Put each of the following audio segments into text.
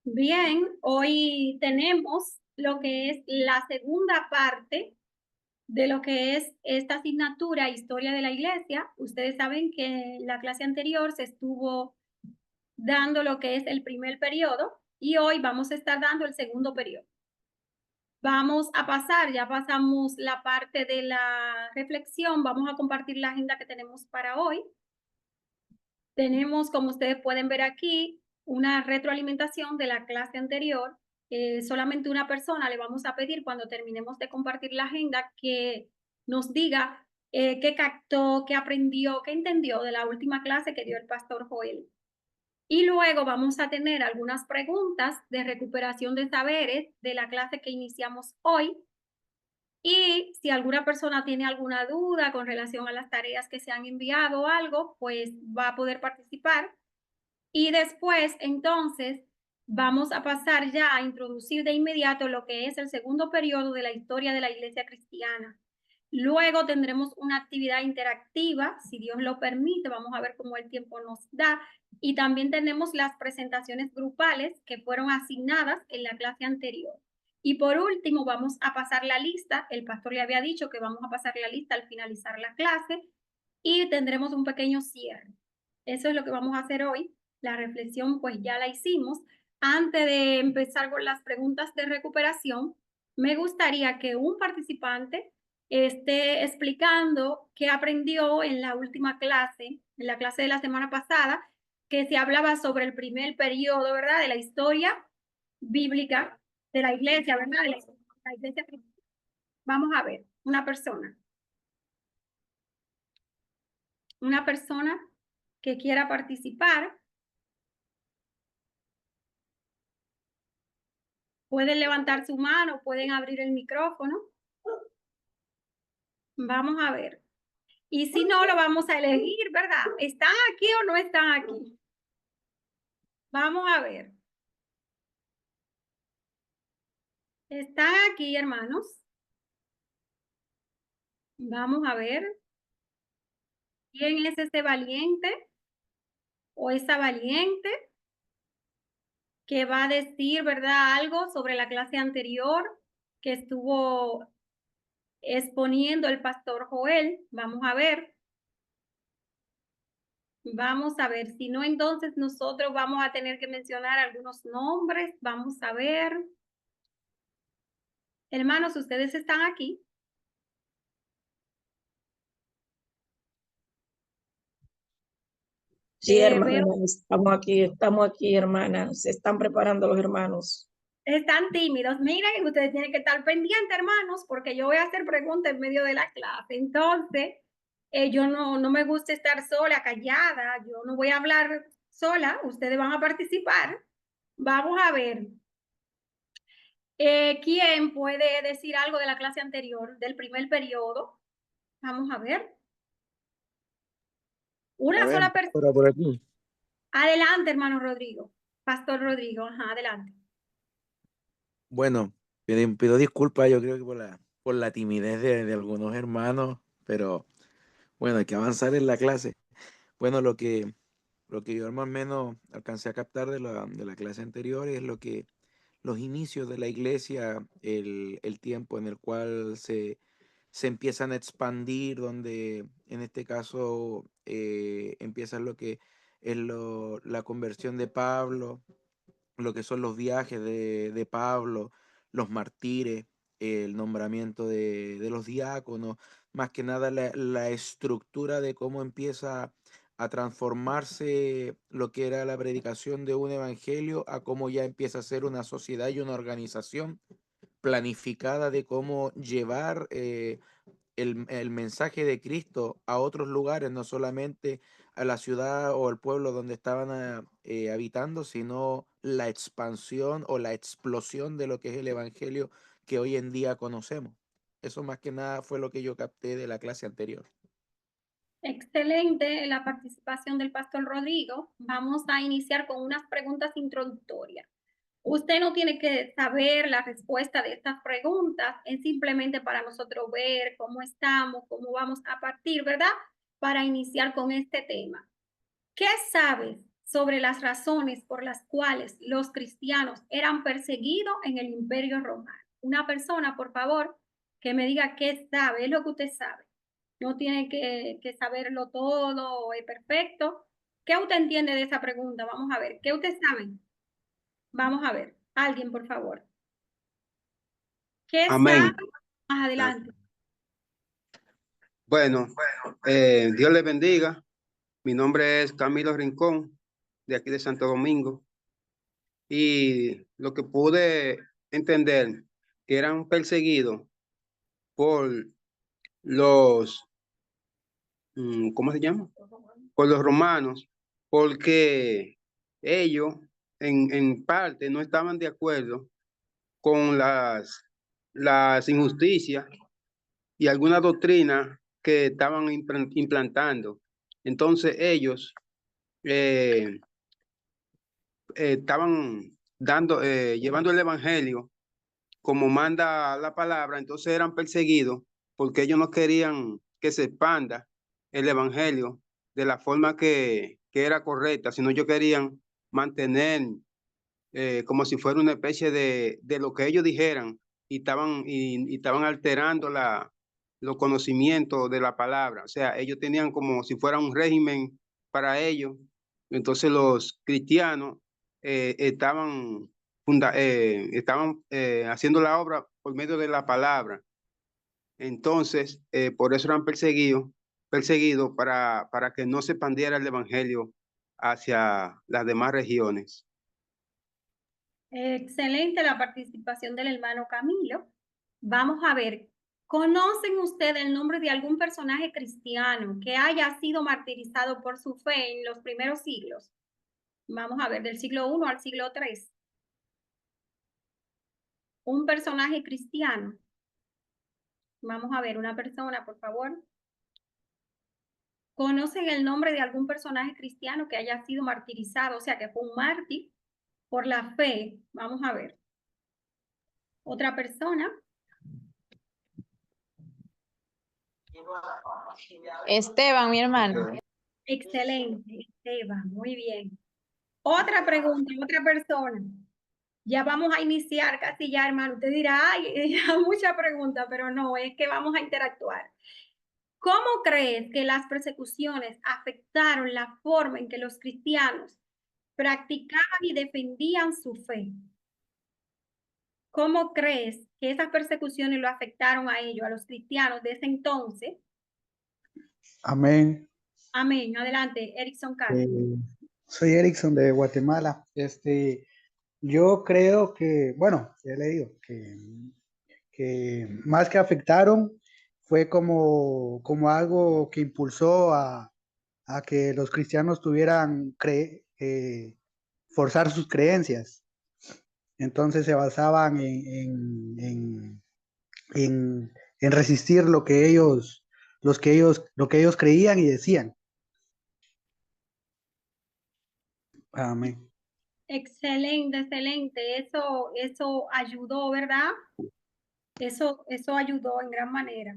Bien, hoy tenemos lo que es la segunda parte de lo que es esta asignatura Historia de la Iglesia. Ustedes saben que en la clase anterior se estuvo dando lo que es el primer periodo y hoy vamos a estar dando el segundo periodo. Vamos a pasar, ya pasamos la parte de la reflexión, vamos a compartir la agenda que tenemos para hoy. Tenemos, como ustedes pueden ver aquí, una retroalimentación de la clase anterior. Solamente una persona le vamos a pedir cuando terminemos de compartir la agenda que nos diga qué captó, qué aprendió, qué entendió de la última clase que dio el pastor Joel. Y luego vamos a tener algunas preguntas de recuperación de saberes de la clase que iniciamos hoy. Y si alguna persona tiene alguna duda con relación a las tareas que se han enviado o algo, pues va a poder participar. Y después, entonces, vamos a pasar ya a introducir de inmediato lo que es el segundo periodo de la historia de la Iglesia cristiana. Luego tendremos una actividad interactiva, si Dios lo permite, vamos a ver cómo el tiempo nos da. Y también tenemos las presentaciones grupales que fueron asignadas en la clase anterior. Y por último, vamos a pasar la lista. El pastor le había dicho que vamos a pasar la lista al finalizar la clase y tendremos un pequeño cierre. Eso es lo que vamos a hacer hoy. La reflexión pues ya la hicimos. Antes de empezar con las preguntas de recuperación, me gustaría que un participante esté explicando qué aprendió en la última clase, en la clase de la semana pasada, que se hablaba sobre el primer periodo, ¿verdad? De la historia bíblica de la iglesia, ¿verdad? De la iglesia. Vamos a ver, una persona que quiera participar, pueden levantar su mano, pueden abrir el micrófono. Vamos a ver. Y si no, lo vamos a elegir, ¿verdad? ¿Están aquí o no están aquí? Vamos a ver. ¿Están aquí, hermanos? Vamos a ver. ¿Quién es ese valiente o esa valiente que va a decir, ¿verdad? Algo sobre la clase anterior que estuvo exponiendo el pastor Joel. Vamos a ver. Vamos a ver, si no, entonces nosotros vamos a tener que mencionar algunos nombres. Vamos a ver. Hermanos, ustedes están aquí. Sí, Veo, hermanas, estamos aquí, hermanas. Se están preparando los hermanos. están tímidos. Miren que ustedes tienen que estar pendientes, hermanos, porque yo voy a hacer preguntas en medio de la clase. Entonces, yo no me gusta estar sola, callada. Yo no voy a hablar sola. Ustedes van a participar. Vamos a ver. ¿Quién puede decir algo de la clase anterior, del primer periodo? Vamos a ver. A Una ver, sola persona. por aquí. Adelante, hermano Rodrigo. Pastor Rodrigo, ajá, adelante. Bueno, pido disculpas, yo creo que por la timidez de algunos hermanos, pero bueno, hay que avanzar en la clase. Bueno, lo que yo más o menos alcancé a captar de la clase anterior es los inicios de la iglesia, el tiempo en el cual se empiezan a expandir, donde en este caso empieza lo que es la conversión de Pablo, lo que son los viajes de Pablo, los martires, el nombramiento de los diáconos, más que nada la estructura de cómo empieza a transformarse lo que era la predicación de un evangelio a cómo ya empieza a ser una sociedad y una organización planificada de cómo llevar el mensaje de Cristo a otros lugares, no solamente a la ciudad o el pueblo donde estaban habitando, sino la expansión o la explosión de lo que es el Evangelio que hoy en día conocemos. Eso más que nada fue lo que yo capté de la clase anterior. Excelente la participación del pastor Rodrigo. Vamos a iniciar con unas preguntas introductorias. Usted no tiene que saber la respuesta de estas preguntas, es simplemente para nosotros ver cómo estamos, cómo vamos a partir, ¿verdad? Para iniciar con este tema. ¿Qué sabes sobre las razones por las cuales los cristianos eran perseguidos en el Imperio Romano. Una persona, por favor, que me diga qué sabe, es lo que usted sabe. No tiene que saberlo todo, es perfecto. ¿Qué usted entiende de esa pregunta? Vamos a ver, ¿qué usted sabe? Vamos a ver, alguien, por favor. ¿Qué Amén. sabe? Más adelante. Bueno, Dios les bendiga. Mi nombre es Camilo Rincón, de aquí de Santo Domingo. Y lo que pude entender, que eran perseguidos por los, ¿cómo se llama? Por los romanos, porque ellos en parte no estaban de acuerdo con las injusticias y alguna doctrina que estaban implantando. Entonces ellos estaban llevando el evangelio como manda la palabra, entonces eran perseguidos porque ellos no querían que se expanda el evangelio de la forma que era correcta, sino ellos querían mantener como si fuera una especie de lo que ellos dijeran y estaban alterando los conocimientos de la palabra. O sea, ellos tenían como si fuera un régimen para ellos. Entonces los cristianos estaban haciendo la obra por medio de la palabra. Entonces, por eso eran perseguidos para que no se expandiera el evangelio hacia las demás regiones. Excelente la participación del hermano Camilo. Vamos a ver, ¿conocen ustedes el nombre de algún personaje cristiano que haya sido martirizado por su fe en los primeros siglos? Vamos a ver, del siglo I al siglo III. Un personaje cristiano. Vamos a ver, una persona, por favor. ¿Conocen el nombre de algún personaje cristiano que haya sido martirizado? O sea, que fue un mártir por la fe. Vamos a ver. Otra persona. Esteban, mi hermano. Excelente, Esteban, muy bien. Otra pregunta, otra persona. Ya vamos a iniciar casi ya, hermano. Usted dirá, ay, ya mucha pregunta, pero no, es que vamos a interactuar. ¿Cómo crees que las persecuciones afectaron la forma en que los cristianos practicaban y defendían su fe? ¿Cómo crees que esas persecuciones lo afectaron a ellos, a los cristianos de ese entonces? Amén. Amén. Adelante, Erickson Castro. Soy Erickson de Guatemala. Yo creo que, bueno, ya le digo, que más que afectaron, fue como algo que impulsó a que los cristianos tuvieran forzar sus creencias. Entonces se basaban en resistir lo que ellos creían y decían. Amén. Excelente, excelente. Eso ayudó, ¿verdad? Eso ayudó en gran manera.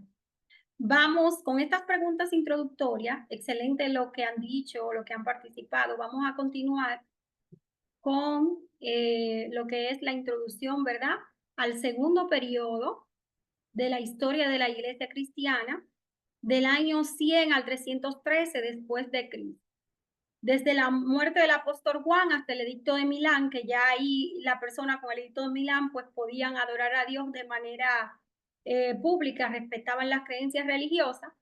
Vamos con estas preguntas introductorias. Excelente lo que han dicho, lo que han participado. Vamos a continuar con lo que es la introducción, ¿verdad? Al segundo periodo de la historia de la Iglesia cristiana, del año 100 al 313 después de Cristo. Desde la muerte del apóstol Juan hasta el edicto de Milán, que ya ahí la persona con el edicto de Milán pues podían adorar a Dios de manera pública, respetaban las creencias religiosas.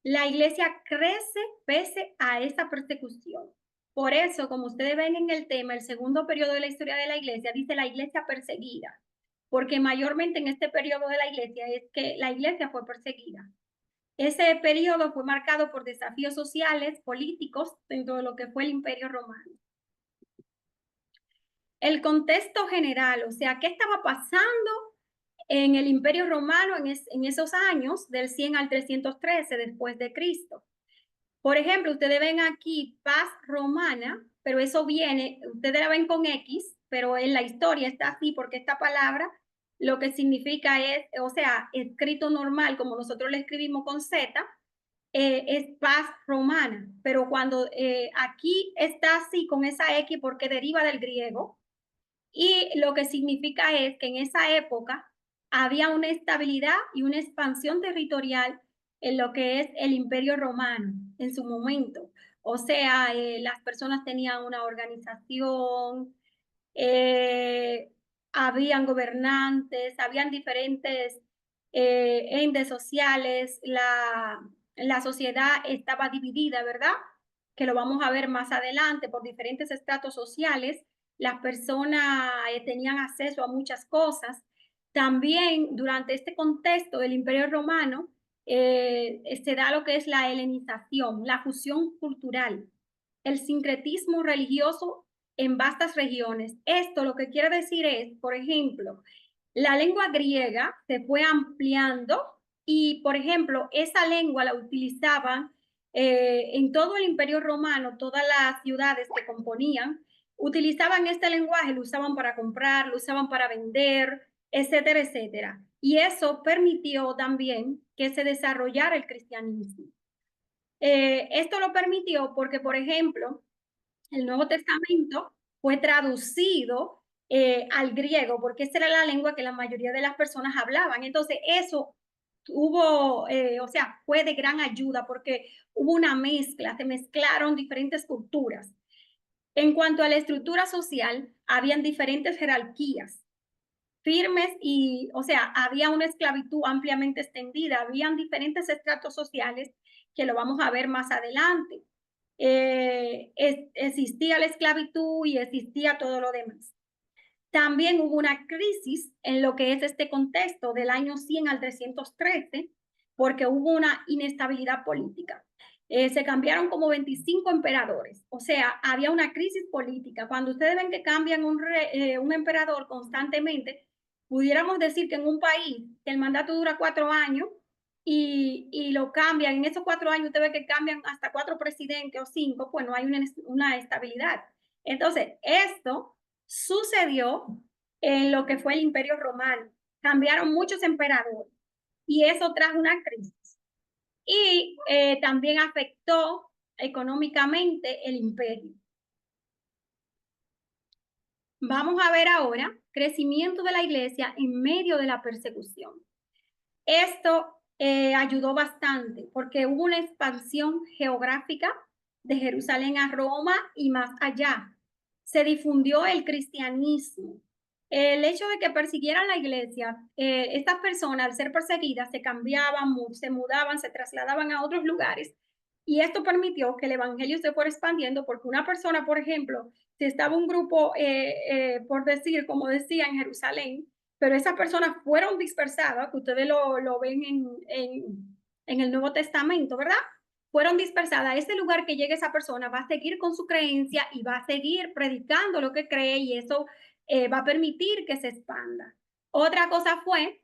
La iglesia crece pese a esa persecución. Por eso, como ustedes ven en el tema, el segundo periodo de la historia de la iglesia dice la iglesia perseguida, porque mayormente en este periodo de la iglesia es que la iglesia fue perseguida. Ese periodo fue marcado por desafíos sociales, políticos, dentro de lo que fue el Imperio Romano. El contexto general, o sea, ¿qué estaba pasando en el Imperio Romano en esos años, del 100 al 313 después de Cristo? Por ejemplo, ustedes ven aquí paz romana, pero eso viene, ustedes la ven con X, pero en la historia está así porque esta palabra lo que significa es, o sea, escrito normal, como nosotros le escribimos con Z, es paz romana, pero cuando aquí está así con esa X porque deriva del griego, y lo que significa es que en esa época había una estabilidad y una expansión territorial en lo que es el Imperio Romano en su momento. O sea, las personas tenían una organización, habían gobernantes, habían diferentes entes sociales, la sociedad estaba dividida, ¿verdad? Que lo vamos a ver más adelante por diferentes estratos sociales. Las personas tenían acceso a muchas cosas. También durante este contexto del Imperio Romano se da lo que es la helenización, la fusión cultural, el sincretismo religioso en vastas regiones. Esto lo que quiere decir es, por ejemplo, la lengua griega se fue ampliando y, por ejemplo, esa lengua la utilizaban en todo el Imperio Romano, todas las ciudades que componían, utilizaban este lenguaje, lo usaban para comprar, lo usaban para vender, etcétera, etcétera. Y eso permitió también que se desarrollara el cristianismo. Esto lo permitió porque, por ejemplo, el Nuevo Testamento fue traducido al griego, porque esa era la lengua que la mayoría de las personas hablaban. Entonces, eso hubo, o sea, fue de gran ayuda porque hubo una mezcla, se mezclaron diferentes culturas. En cuanto a la estructura social, habían diferentes jerarquías firmes y, o sea, había una esclavitud ampliamente extendida, habían diferentes estratos sociales que lo vamos a ver más adelante. Existía la esclavitud y existía todo lo demás. También hubo una crisis en lo que es este contexto del año 100 al 313, porque hubo una inestabilidad política. Se cambiaron como 25 emperadores, o sea, había una crisis política. Cuando ustedes ven que cambian un emperador constantemente, pudiéramos decir que en un país que el mandato dura 4 años y lo cambian, en esos 4 años usted ve que cambian hasta 4 presidentes o 5, pues no hay una estabilidad. Entonces, esto sucedió en lo que fue el Imperio Romano. Cambiaron muchos emperadores y eso trajo una crisis. Y también afectó económicamente el imperio. Vamos a ver ahora crecimiento de la iglesia en medio de la persecución. Esto ayudó bastante porque hubo una expansión geográfica de Jerusalén a Roma y más allá. Se difundió el cristianismo. El hecho de que persiguieran la iglesia, estas personas al ser perseguidas se cambiaban, se mudaban, se trasladaban a otros lugares y esto permitió que el evangelio se fuera expandiendo porque una persona, por ejemplo, si estaba un grupo, por decir, como decía, en Jerusalén, pero esas personas fueron dispersadas, que ustedes lo ven en el Nuevo Testamento, ¿verdad? Fueron dispersadas. Ese lugar que llegue esa persona va a seguir con su creencia y va a seguir predicando lo que cree y eso va a permitir que se expanda. Otra cosa fue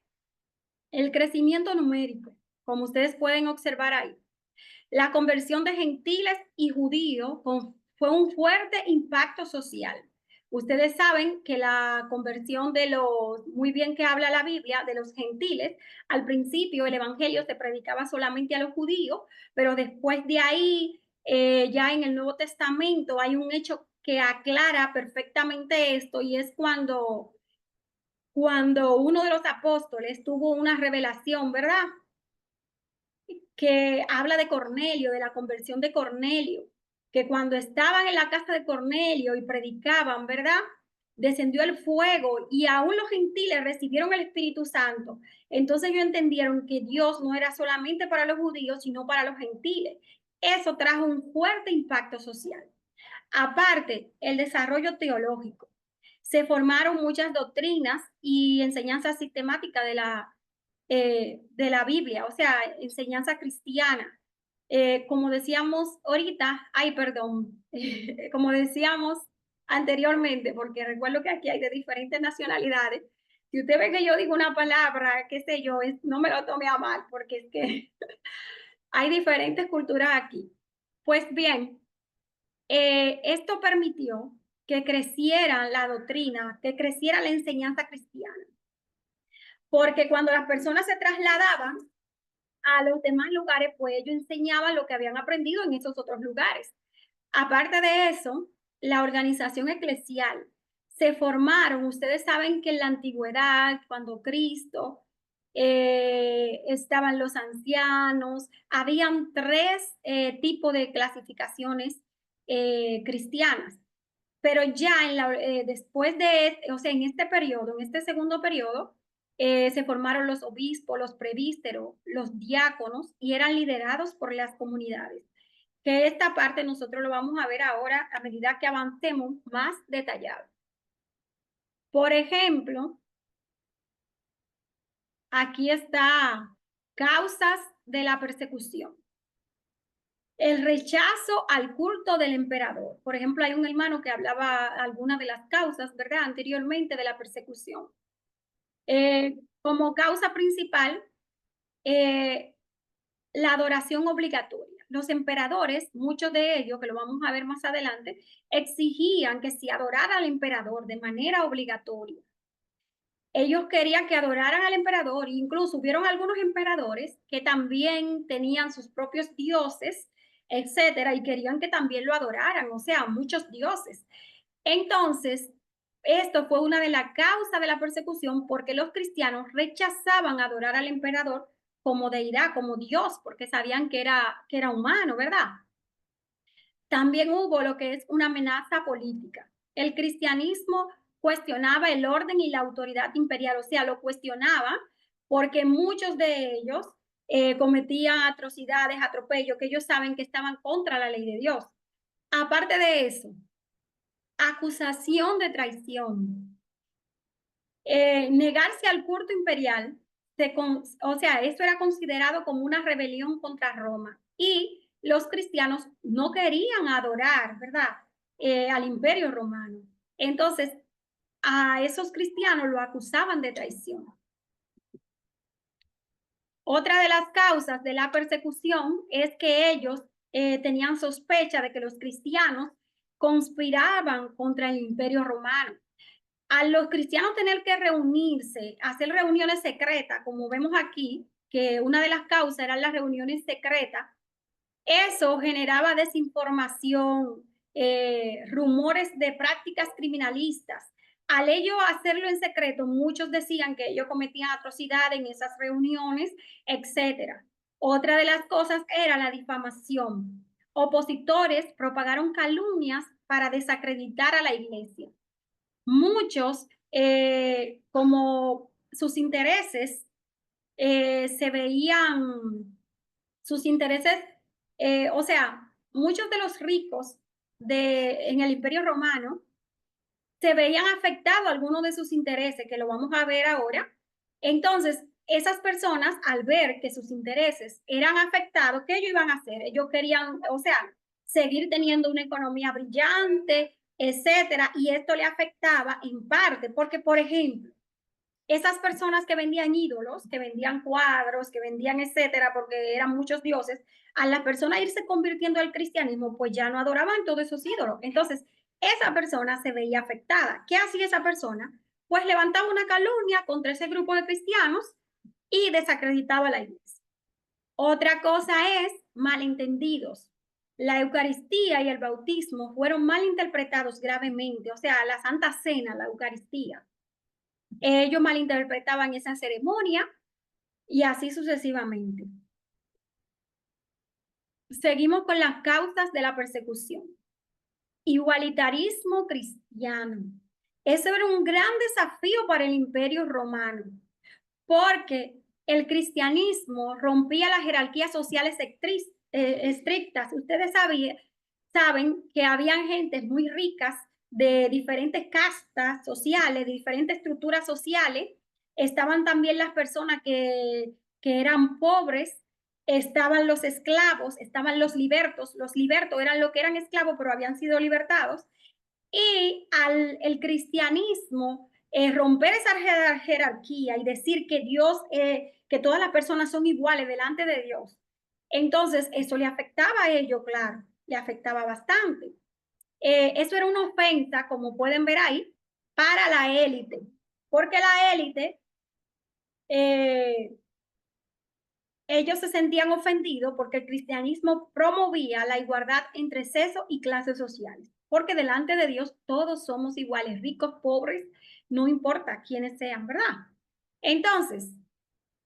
el crecimiento numérico, como ustedes pueden observar ahí. La conversión de gentiles y judíos fue un fuerte impacto social. Ustedes saben que la conversión de los, muy bien que habla la Biblia, de los gentiles, al principio el evangelio se predicaba solamente a los judíos, pero después de ahí, ya en el Nuevo Testamento hay un hecho que aclara perfectamente esto y es cuando uno de los apóstoles tuvo una revelación, ¿verdad? Que habla de Cornelio, de la conversión de Cornelio, que cuando estaban en la casa de Cornelio y predicaban, ¿verdad? Descendió el fuego y aún los gentiles recibieron el Espíritu Santo. Entonces ellos entendieron que Dios no era solamente para los judíos, sino para los gentiles. Eso trajo un fuerte impacto social. Aparte, el desarrollo teológico. Se formaron muchas doctrinas y enseñanzas sistemáticas de la Biblia, o sea, enseñanza cristiana. Como decíamos ahorita, como decíamos anteriormente, porque recuerdo que aquí hay de diferentes nacionalidades. Si usted ve que yo digo una palabra, qué sé yo, no me lo tome a mal, porque es que hay diferentes culturas aquí. Pues bien, esto permitió que creciera la doctrina, que creciera la enseñanza cristiana. Porque cuando las personas se trasladaban a los demás lugares, pues ellos enseñaban lo que habían aprendido en esos otros lugares. Aparte de eso, la organización eclesial se formaron. Ustedes saben que en la antigüedad, cuando Cristo, estaban los ancianos, habían tres tipos de clasificaciones cristianas. Pero ya después de, o sea, en este periodo, en este segundo periodo, se formaron los obispos, los presbíteros, los diáconos y eran liderados por las comunidades. Que esta parte nosotros lo vamos a ver ahora a medida que avancemos más detallado. Por ejemplo, aquí está causas de la persecución. El rechazo al culto del emperador. Por ejemplo, hay un hermano que hablaba algunas de las causas, ¿verdad? Anteriormente de la persecución. Como causa principal, la adoración obligatoria. Los emperadores, muchos de ellos, que lo vamos a ver más adelante, exigían que se adorara al emperador de manera obligatoria. Ellos querían que adoraran al emperador, incluso hubieron algunos emperadores que también tenían sus propios dioses, etcétera, y querían que también lo adoraran, o sea, muchos dioses. Entonces, esto fue una de las causas de la persecución porque los cristianos rechazaban adorar al emperador como deidad, como Dios, porque sabían que era humano, ¿verdad? También hubo lo que es una amenaza política. El cristianismo cuestionaba el orden y la autoridad imperial, o sea, lo cuestionaba porque muchos de ellos cometían atrocidades, atropellos, que ellos saben que estaban contra la ley de Dios. Aparte de eso, acusación de traición. Negarse al culto imperial, o sea, esto era considerado como una rebelión contra Roma. Y los cristianos no querían adorar, ¿verdad? Al imperio romano. Entonces, a esos cristianos lo acusaban de traición. Otra de las causas de la persecución es que ellos tenían sospecha de que los cristianos conspiraban contra el imperio romano. A los cristianos tener que reunirse, hacer reuniones secretas, como vemos aquí, que una de las causas eran las reuniones secretas, eso generaba desinformación, rumores de prácticas criminalistas. Al ellos hacerlo en secreto, muchos decían que ellos cometían atrocidades en esas reuniones, etc. Otra de las cosas era la difamación. Opositores propagaron calumnias para desacreditar a la iglesia. Muchos, como sus intereses se veían, sus intereses, o sea, muchos de los ricos en el Imperio Romano se veían afectados algunos de sus intereses, que lo vamos a ver ahora. Entonces, esas personas, al ver que sus intereses eran afectados, ¿qué ellos iban a hacer? Ellos querían, o sea, seguir teniendo una economía brillante, etcétera, y esto le afectaba en parte, porque, por ejemplo, esas personas que vendían ídolos, que vendían cuadros, que vendían etcétera, porque eran muchos dioses, a la persona irse convirtiendo al cristianismo, pues ya no adoraban todos esos ídolos. Entonces, esa persona se veía afectada. ¿Qué hacía esa persona? Pues levantaba una calumnia contra ese grupo de cristianos y desacreditaba la iglesia. Otra cosa es malentendidos. La Eucaristía y el bautismo fueron malinterpretados gravemente, o sea, la Santa Cena, la Eucaristía. Ellos malinterpretaban esa ceremonia y así sucesivamente. Seguimos con las causas de la persecución. Igualitarismo cristiano. Eso era un gran desafío para el Imperio Romano, porque el cristianismo rompía las jerarquías sociales estrictas. Ustedes saben que habían gentes muy ricas de diferentes castas sociales, de diferentes estructuras sociales. Estaban también las personas que eran pobres, estaban los esclavos, estaban los libertos. Los libertos eran lo que eran esclavos, pero habían sido libertados. Y el cristianismo, romper esa jerarquía y decir que Dios, que todas las personas son iguales delante de Dios. Entonces, eso le afectaba a ellos, claro, le afectaba bastante. Eso era una ofensa, como pueden ver ahí, para la élite, porque la élite ellos se sentían ofendidos porque el cristianismo promovía la igualdad entre sexo y clases sociales, porque delante de Dios todos somos iguales, ricos, pobres, no importa quiénes sean, ¿verdad? Entonces,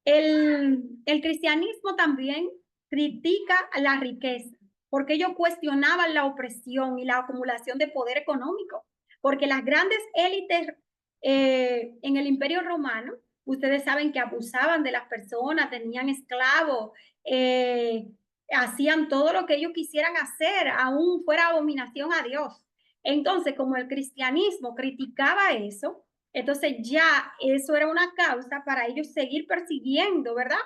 el cristianismo también critica la riqueza, porque ellos cuestionaban la opresión y la acumulación de poder económico, porque las grandes élites en el Imperio Romano, ustedes saben que abusaban de las personas, tenían esclavos, hacían todo lo que ellos quisieran hacer, aún fuera abominación a Dios. Entonces, como el cristianismo criticaba eso, entonces ya eso era una causa para ellos seguir persiguiendo, ¿verdad?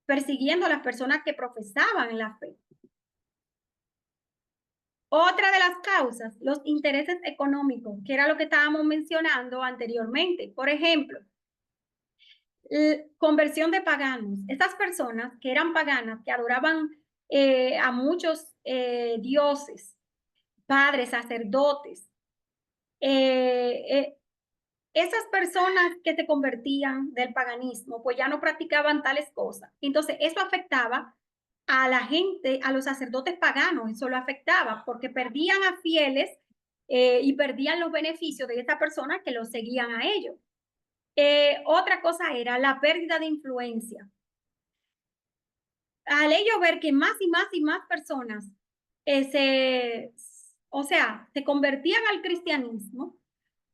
Persiguiendo a las personas que profesaban la fe. Otra de las causas, los intereses económicos, que era lo que estábamos mencionando anteriormente. Por ejemplo, conversión de paganos. Estas personas que eran paganas, que adoraban a muchos dioses, padres, sacerdotes, esas personas que se convertían del paganismo, pues ya no practicaban tales cosas. Entonces, eso afectaba a la gente, a los sacerdotes paganos, eso lo afectaba porque perdían a fieles y perdían los beneficios de esta persona que los seguían a ellos. Otra cosa era la pérdida de influencia. Al ellos ver que más y más y más personas se convertían al cristianismo,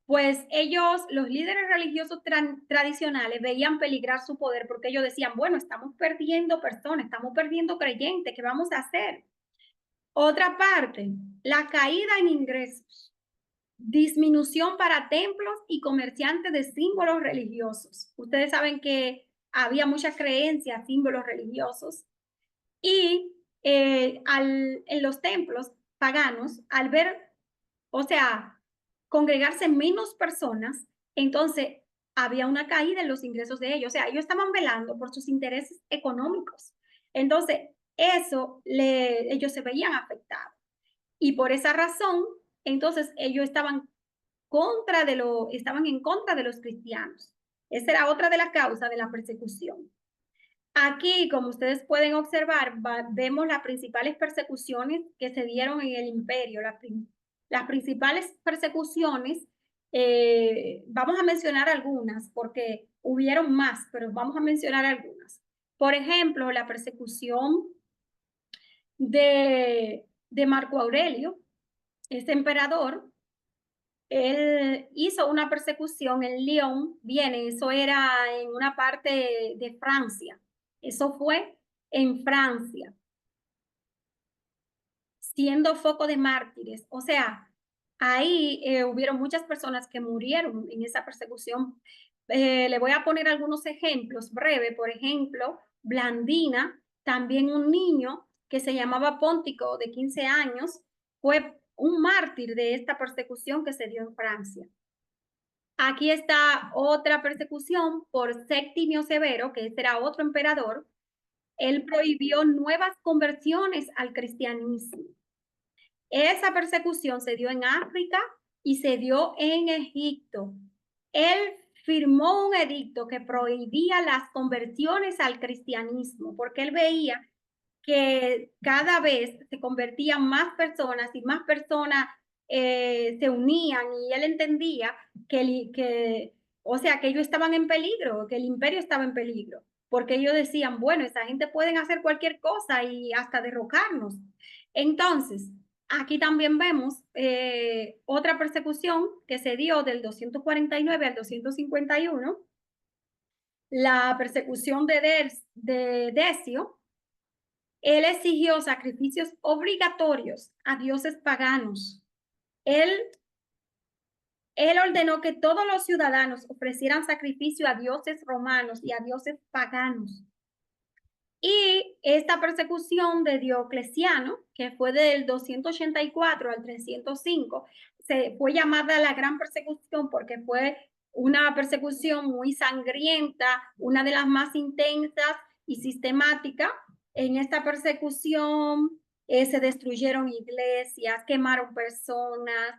pues ellos, los líderes religiosos tradicionales, veían peligrar su poder porque ellos decían, bueno, estamos perdiendo personas, estamos perdiendo creyentes, ¿qué vamos a hacer? Otra parte, la caída en ingresos, disminución para templos y comerciantes de símbolos religiosos. Ustedes saben que había muchas creencias, símbolos religiosos, y en los templos paganos, al ver, congregarse menos personas, entonces había una caída en los ingresos de ellos. O sea, ellos estaban velando por sus intereses económicos. Entonces, ellos se veían afectados. Y por esa razón, entonces ellos estaban en contra de los cristianos. Esa era otra de las causas de la persecución. Aquí, como ustedes pueden observar, vemos las principales persecuciones que se dieron en el imperio. Las principales persecuciones, vamos a mencionar algunas porque hubieron más, pero vamos a mencionar algunas. Por ejemplo, la persecución de Marco Aurelio, este emperador. Él hizo una persecución en Lyon, eso era en una parte de Francia. Eso fue en Francia, siendo foco de mártires. O sea, ahí hubieron muchas personas que murieron en esa persecución. Le voy a poner algunos ejemplos breves. Por ejemplo, Blandina, también un niño que se llamaba Póntico, de 15 años, fue un mártir de esta persecución que se dio en Francia. Aquí está otra persecución por Septimio Severo, que este era otro emperador. Él prohibió nuevas conversiones al cristianismo. Esa persecución se dio en África y se dio en Egipto. Él firmó un edicto que prohibía las conversiones al cristianismo, porque él veía que cada vez se convertían más personas y más personas se unían, y él entendía que ellos estaban en peligro, que el imperio estaba en peligro, porque ellos decían, bueno, esa gente pueden hacer cualquier cosa y hasta derrocarnos. Entonces, aquí también vemos otra persecución que se dio del 249 al 251, la persecución de Decio. Él exigió sacrificios obligatorios a dioses paganos. Él ordenó que todos los ciudadanos ofrecieran sacrificio a dioses romanos y a dioses paganos. Y esta persecución de Diocleciano, que fue del 284 al 305, fue llamada la gran persecución porque fue una persecución muy sangrienta, una de las más intensas y sistemáticas. En esta persecución se destruyeron iglesias, quemaron personas,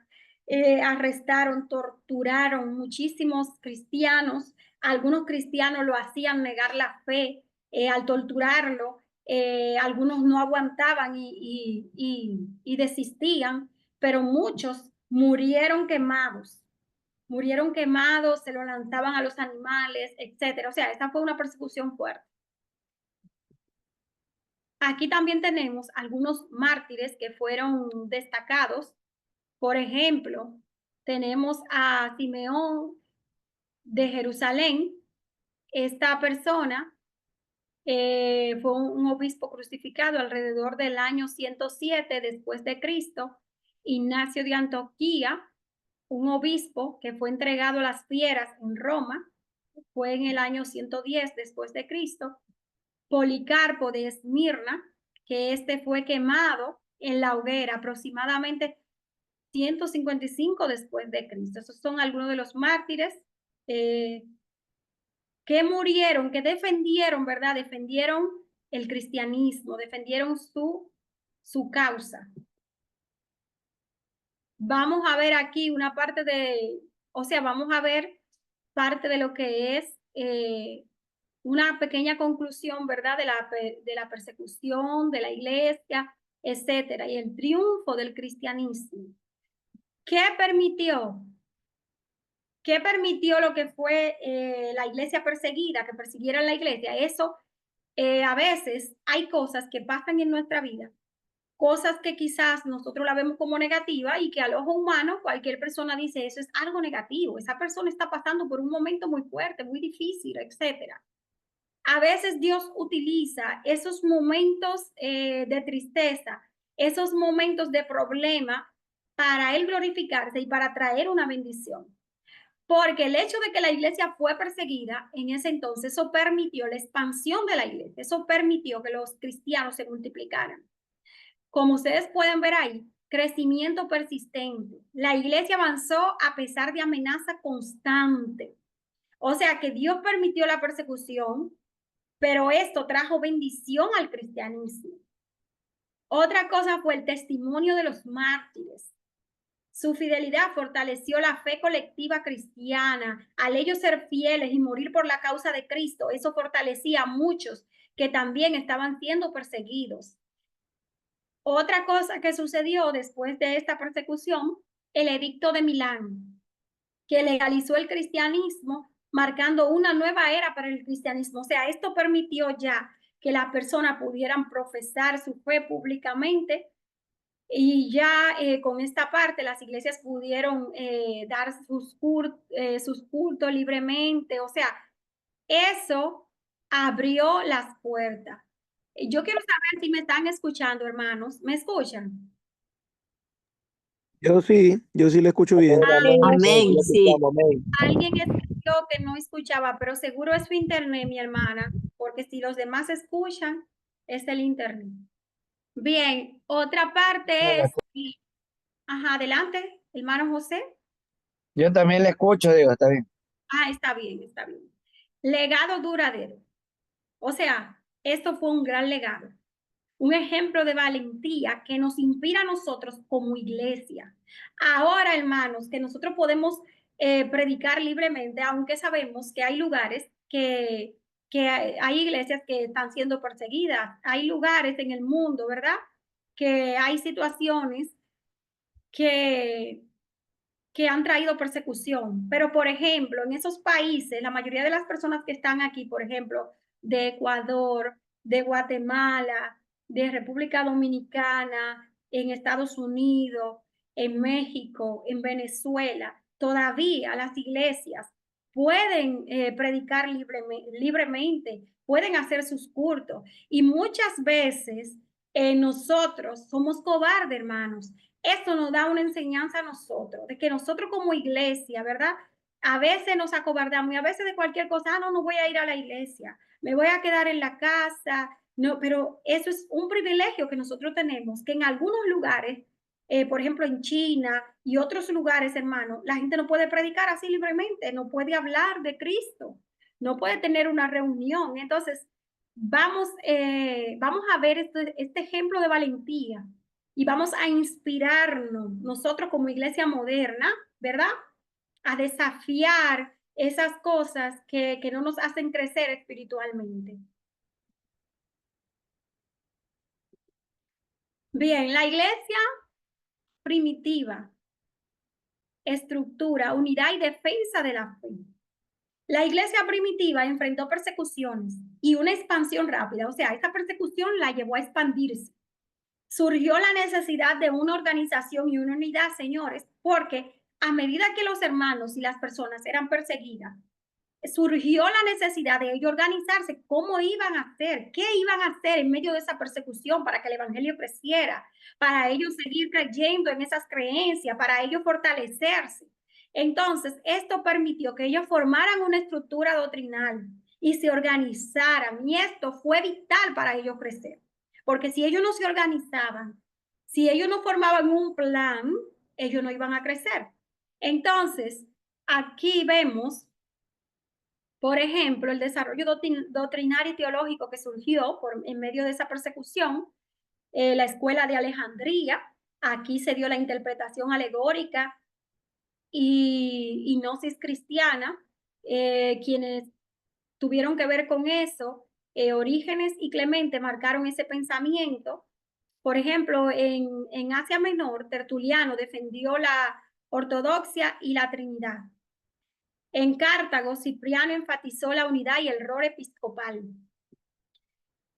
arrestaron, torturaron muchísimos cristianos. Algunos cristianos lo hacían negar la fe. al torturarlo, algunos no aguantaban y desistían, pero muchos murieron quemados, se lo lanzaban a los animales, etcétera. O sea, esa fue una persecución fuerte. Aquí también tenemos algunos mártires que fueron destacados. Por ejemplo, tenemos a Simeón de Jerusalén. Esta persona fue un obispo crucificado alrededor del año 107 después de Cristo. Ignacio de Antioquía, un obispo que fue entregado a las fieras en Roma, fue en el año 110 después de Cristo. Policarpo de Esmirna, que este fue quemado en la hoguera aproximadamente 155 después de Cristo. Esos son algunos de los mártires que murieron, que defendieron, ¿verdad? Defendieron el cristianismo, defendieron su causa. Vamos a ver aquí una parte vamos a ver parte de lo que es una pequeña conclusión, ¿verdad? De la persecución, de la iglesia, etcétera, y el triunfo del cristianismo. ¿Qué permitió? ¿Qué permitió lo que fue la iglesia perseguida, que persiguiera la iglesia? Eso, a veces hay cosas que pasan en nuestra vida, cosas que quizás nosotros la vemos como negativa y que al ojo humano cualquier persona dice eso es algo negativo, esa persona está pasando por un momento muy fuerte, muy difícil, etcétera. A veces Dios utiliza esos momentos de tristeza, esos momentos de problema para Él glorificarse y para traer una bendición. Porque el hecho de que la iglesia fue perseguida en ese entonces, eso permitió la expansión de la iglesia, eso permitió que los cristianos se multiplicaran. Como ustedes pueden ver ahí, crecimiento persistente. La iglesia avanzó a pesar de amenaza constante. O sea que Dios permitió la persecución, pero esto trajo bendición al cristianismo. Otra cosa fue el testimonio de los mártires. Su fidelidad fortaleció la fe colectiva cristiana. Al ellos ser fieles y morir por la causa de Cristo, eso fortalecía a muchos que también estaban siendo perseguidos. Otra cosa que sucedió después de esta persecución, el edicto de Milán, que legalizó el cristianismo, marcando una nueva era para el cristianismo. O sea, esto permitió ya que las personas pudieran profesar su fe públicamente y ya con esta parte las iglesias pudieron dar sus cultos libremente. O sea, eso abrió las puertas. Yo quiero saber si me están escuchando, hermanos. ¿Me escuchan? Yo sí le escucho bien. Amén, sí. Alguien escribió que no escuchaba, pero seguro es su internet, mi hermana, porque si los demás escuchan, es el internet. Bien, otra parte es... Ajá, adelante, hermano José. Yo también le escucho, digo, está bien. Ah, está bien, está bien. Legado duradero. O sea, esto fue un gran legado. Un ejemplo de valentía que nos inspira a nosotros como iglesia. Ahora, hermanos, que nosotros podemos predicar libremente, aunque sabemos que hay lugares que hay iglesias que están siendo perseguidas, hay lugares en el mundo, ¿verdad? Que hay situaciones que han traído persecución. Pero, por ejemplo, en esos países, la mayoría de las personas que están aquí, por ejemplo, de Ecuador, de Guatemala, de República Dominicana, en Estados Unidos, en México, en Venezuela, todavía las iglesias pueden predicar libremente, pueden hacer sus cultos. Y muchas veces nosotros somos cobardes, hermanos. Esto nos da una enseñanza a nosotros, de que nosotros como iglesia, ¿verdad? A veces nos acobardamos y a veces de cualquier cosa, no voy a ir a la iglesia, me voy a quedar en la casa. No, pero eso es un privilegio que nosotros tenemos, que en algunos lugares, por ejemplo en China y otros lugares, hermano, la gente no puede predicar así libremente, no puede hablar de Cristo, no puede tener una reunión. Entonces, vamos a ver este ejemplo de valentía y vamos a inspirarnos nosotros como iglesia moderna, ¿verdad? A desafiar esas cosas que no nos hacen crecer espiritualmente. Bien, la iglesia primitiva, estructura, unidad y defensa de la fe. La iglesia primitiva enfrentó persecuciones y una expansión rápida, o sea, esta persecución la llevó a expandirse. Surgió la necesidad de una organización y una unidad, señores, porque a medida que los hermanos y las personas eran perseguidas, surgió la necesidad de ellos organizarse, cómo iban a hacer, qué iban a hacer en medio de esa persecución para que el evangelio creciera, para ellos seguir creyendo en esas creencias, para ellos fortalecerse. Entonces, esto permitió que ellos formaran una estructura doctrinal y se organizaran, y esto fue vital para ellos crecer, porque si ellos no se organizaban, si ellos no formaban un plan, ellos no iban a crecer. Entonces, aquí vemos, por ejemplo, el desarrollo doctrinario y teológico que surgió en medio de esa persecución, la escuela de Alejandría. Aquí se dio la interpretación alegórica y gnosis cristiana, quienes tuvieron que ver con eso. Orígenes y Clemente marcaron ese pensamiento. Por ejemplo, en Asia Menor, Tertuliano defendió la ortodoxia y la Trinidad. En Cartago, Cipriano enfatizó la unidad y el rol episcopal.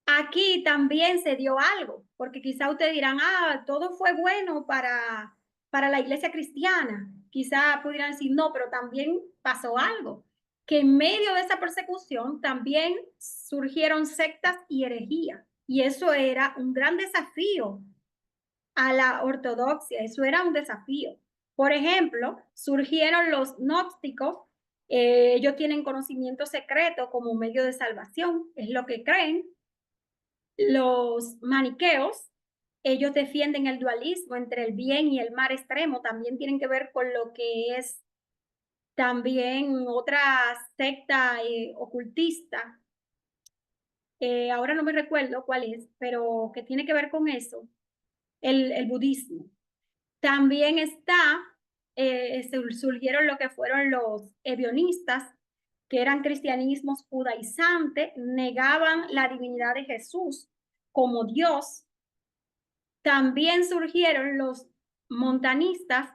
Aquí también se dio algo, porque quizá ustedes dirán, todo fue bueno para la iglesia cristiana. Quizá pudieran decir, no, pero también pasó algo, que en medio de esa persecución también surgieron sectas y herejías, y eso era un gran desafío a la ortodoxia, eso era un desafío. Por ejemplo, surgieron los gnósticos. Ellos tienen conocimiento secreto como medio de salvación, es lo que creen. Los maniqueos, ellos defienden el dualismo entre el bien y el mal extremo, también tienen que ver con lo que es también otra secta ocultista. Ahora no me recuerdo cuál es, pero que tiene que ver con eso, el budismo. También surgieron lo que fueron los ebionistas, que eran cristianismos judaizantes, negaban la divinidad de Jesús como Dios. También surgieron los montanistas,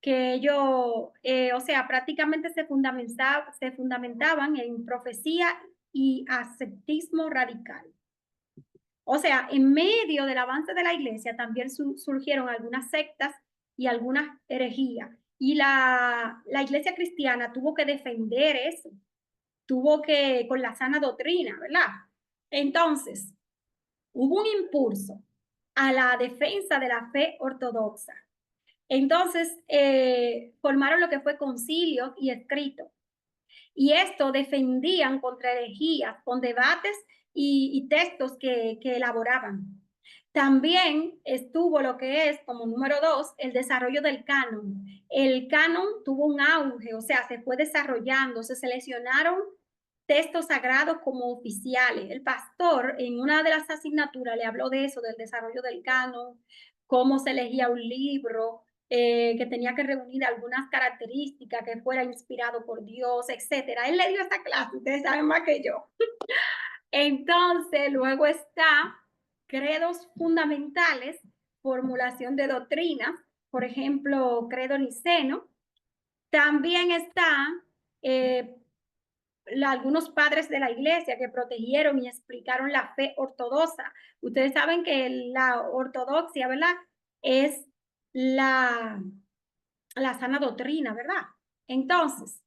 que ellos, o sea, prácticamente se fundamentaban en profecía y ascetismo radical. O sea, en medio del avance de la iglesia también surgieron algunas sectas y algunas herejías. Y la iglesia cristiana tuvo que defender eso, con la sana doctrina, ¿verdad? Entonces, hubo un impulso a la defensa de la fe ortodoxa. Entonces, formaron lo que fue concilio y escrito. Y esto defendían contra herejías, con debates y textos que elaboraban. También estuvo lo que es, como número 2, el desarrollo del canon. El canon tuvo un auge, o sea, se fue desarrollando, se seleccionaron textos sagrados como oficiales. El pastor en una de las asignaturas le habló de eso, del desarrollo del canon, cómo se elegía un libro, que tenía que reunir algunas características, que fuera inspirado por Dios, etcétera. Él le dio esta clase, ustedes saben más que yo. Entonces, luego está credos fundamentales, formulación de doctrinas, por ejemplo, credo niceno. También están algunos padres de la iglesia que protegieron y explicaron la fe ortodoxa. Ustedes saben que la ortodoxia, ¿verdad?, es la sana doctrina, ¿verdad? Entonces,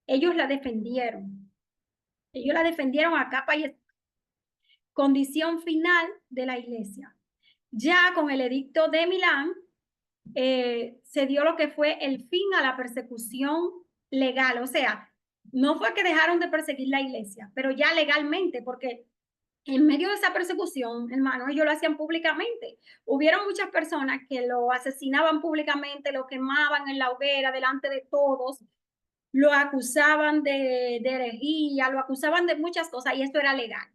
ellos la defendieron. Ellos la defendieron a capa y espada. Condición final de la iglesia. Ya con el edicto de Milán, se dio lo que fue el fin a la persecución legal. O sea, no fue que dejaron de perseguir la iglesia, pero ya legalmente, porque en medio de esa persecución, hermanos, ellos lo hacían públicamente. Hubieron muchas personas que lo asesinaban públicamente, lo quemaban en la hoguera delante de todos, lo acusaban de herejía, lo acusaban de muchas cosas, y esto era legal.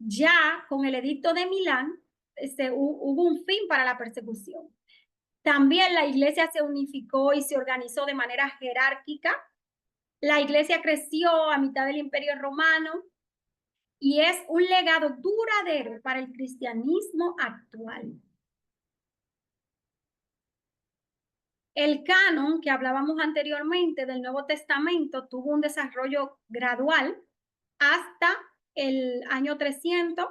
Ya con el edicto de Milán, hubo un fin para la persecución. También la iglesia se unificó y se organizó de manera jerárquica. La iglesia creció a mitad del Imperio Romano y es un legado duradero para el cristianismo actual. El canon que hablábamos anteriormente del Nuevo Testamento tuvo un desarrollo gradual hasta el año 300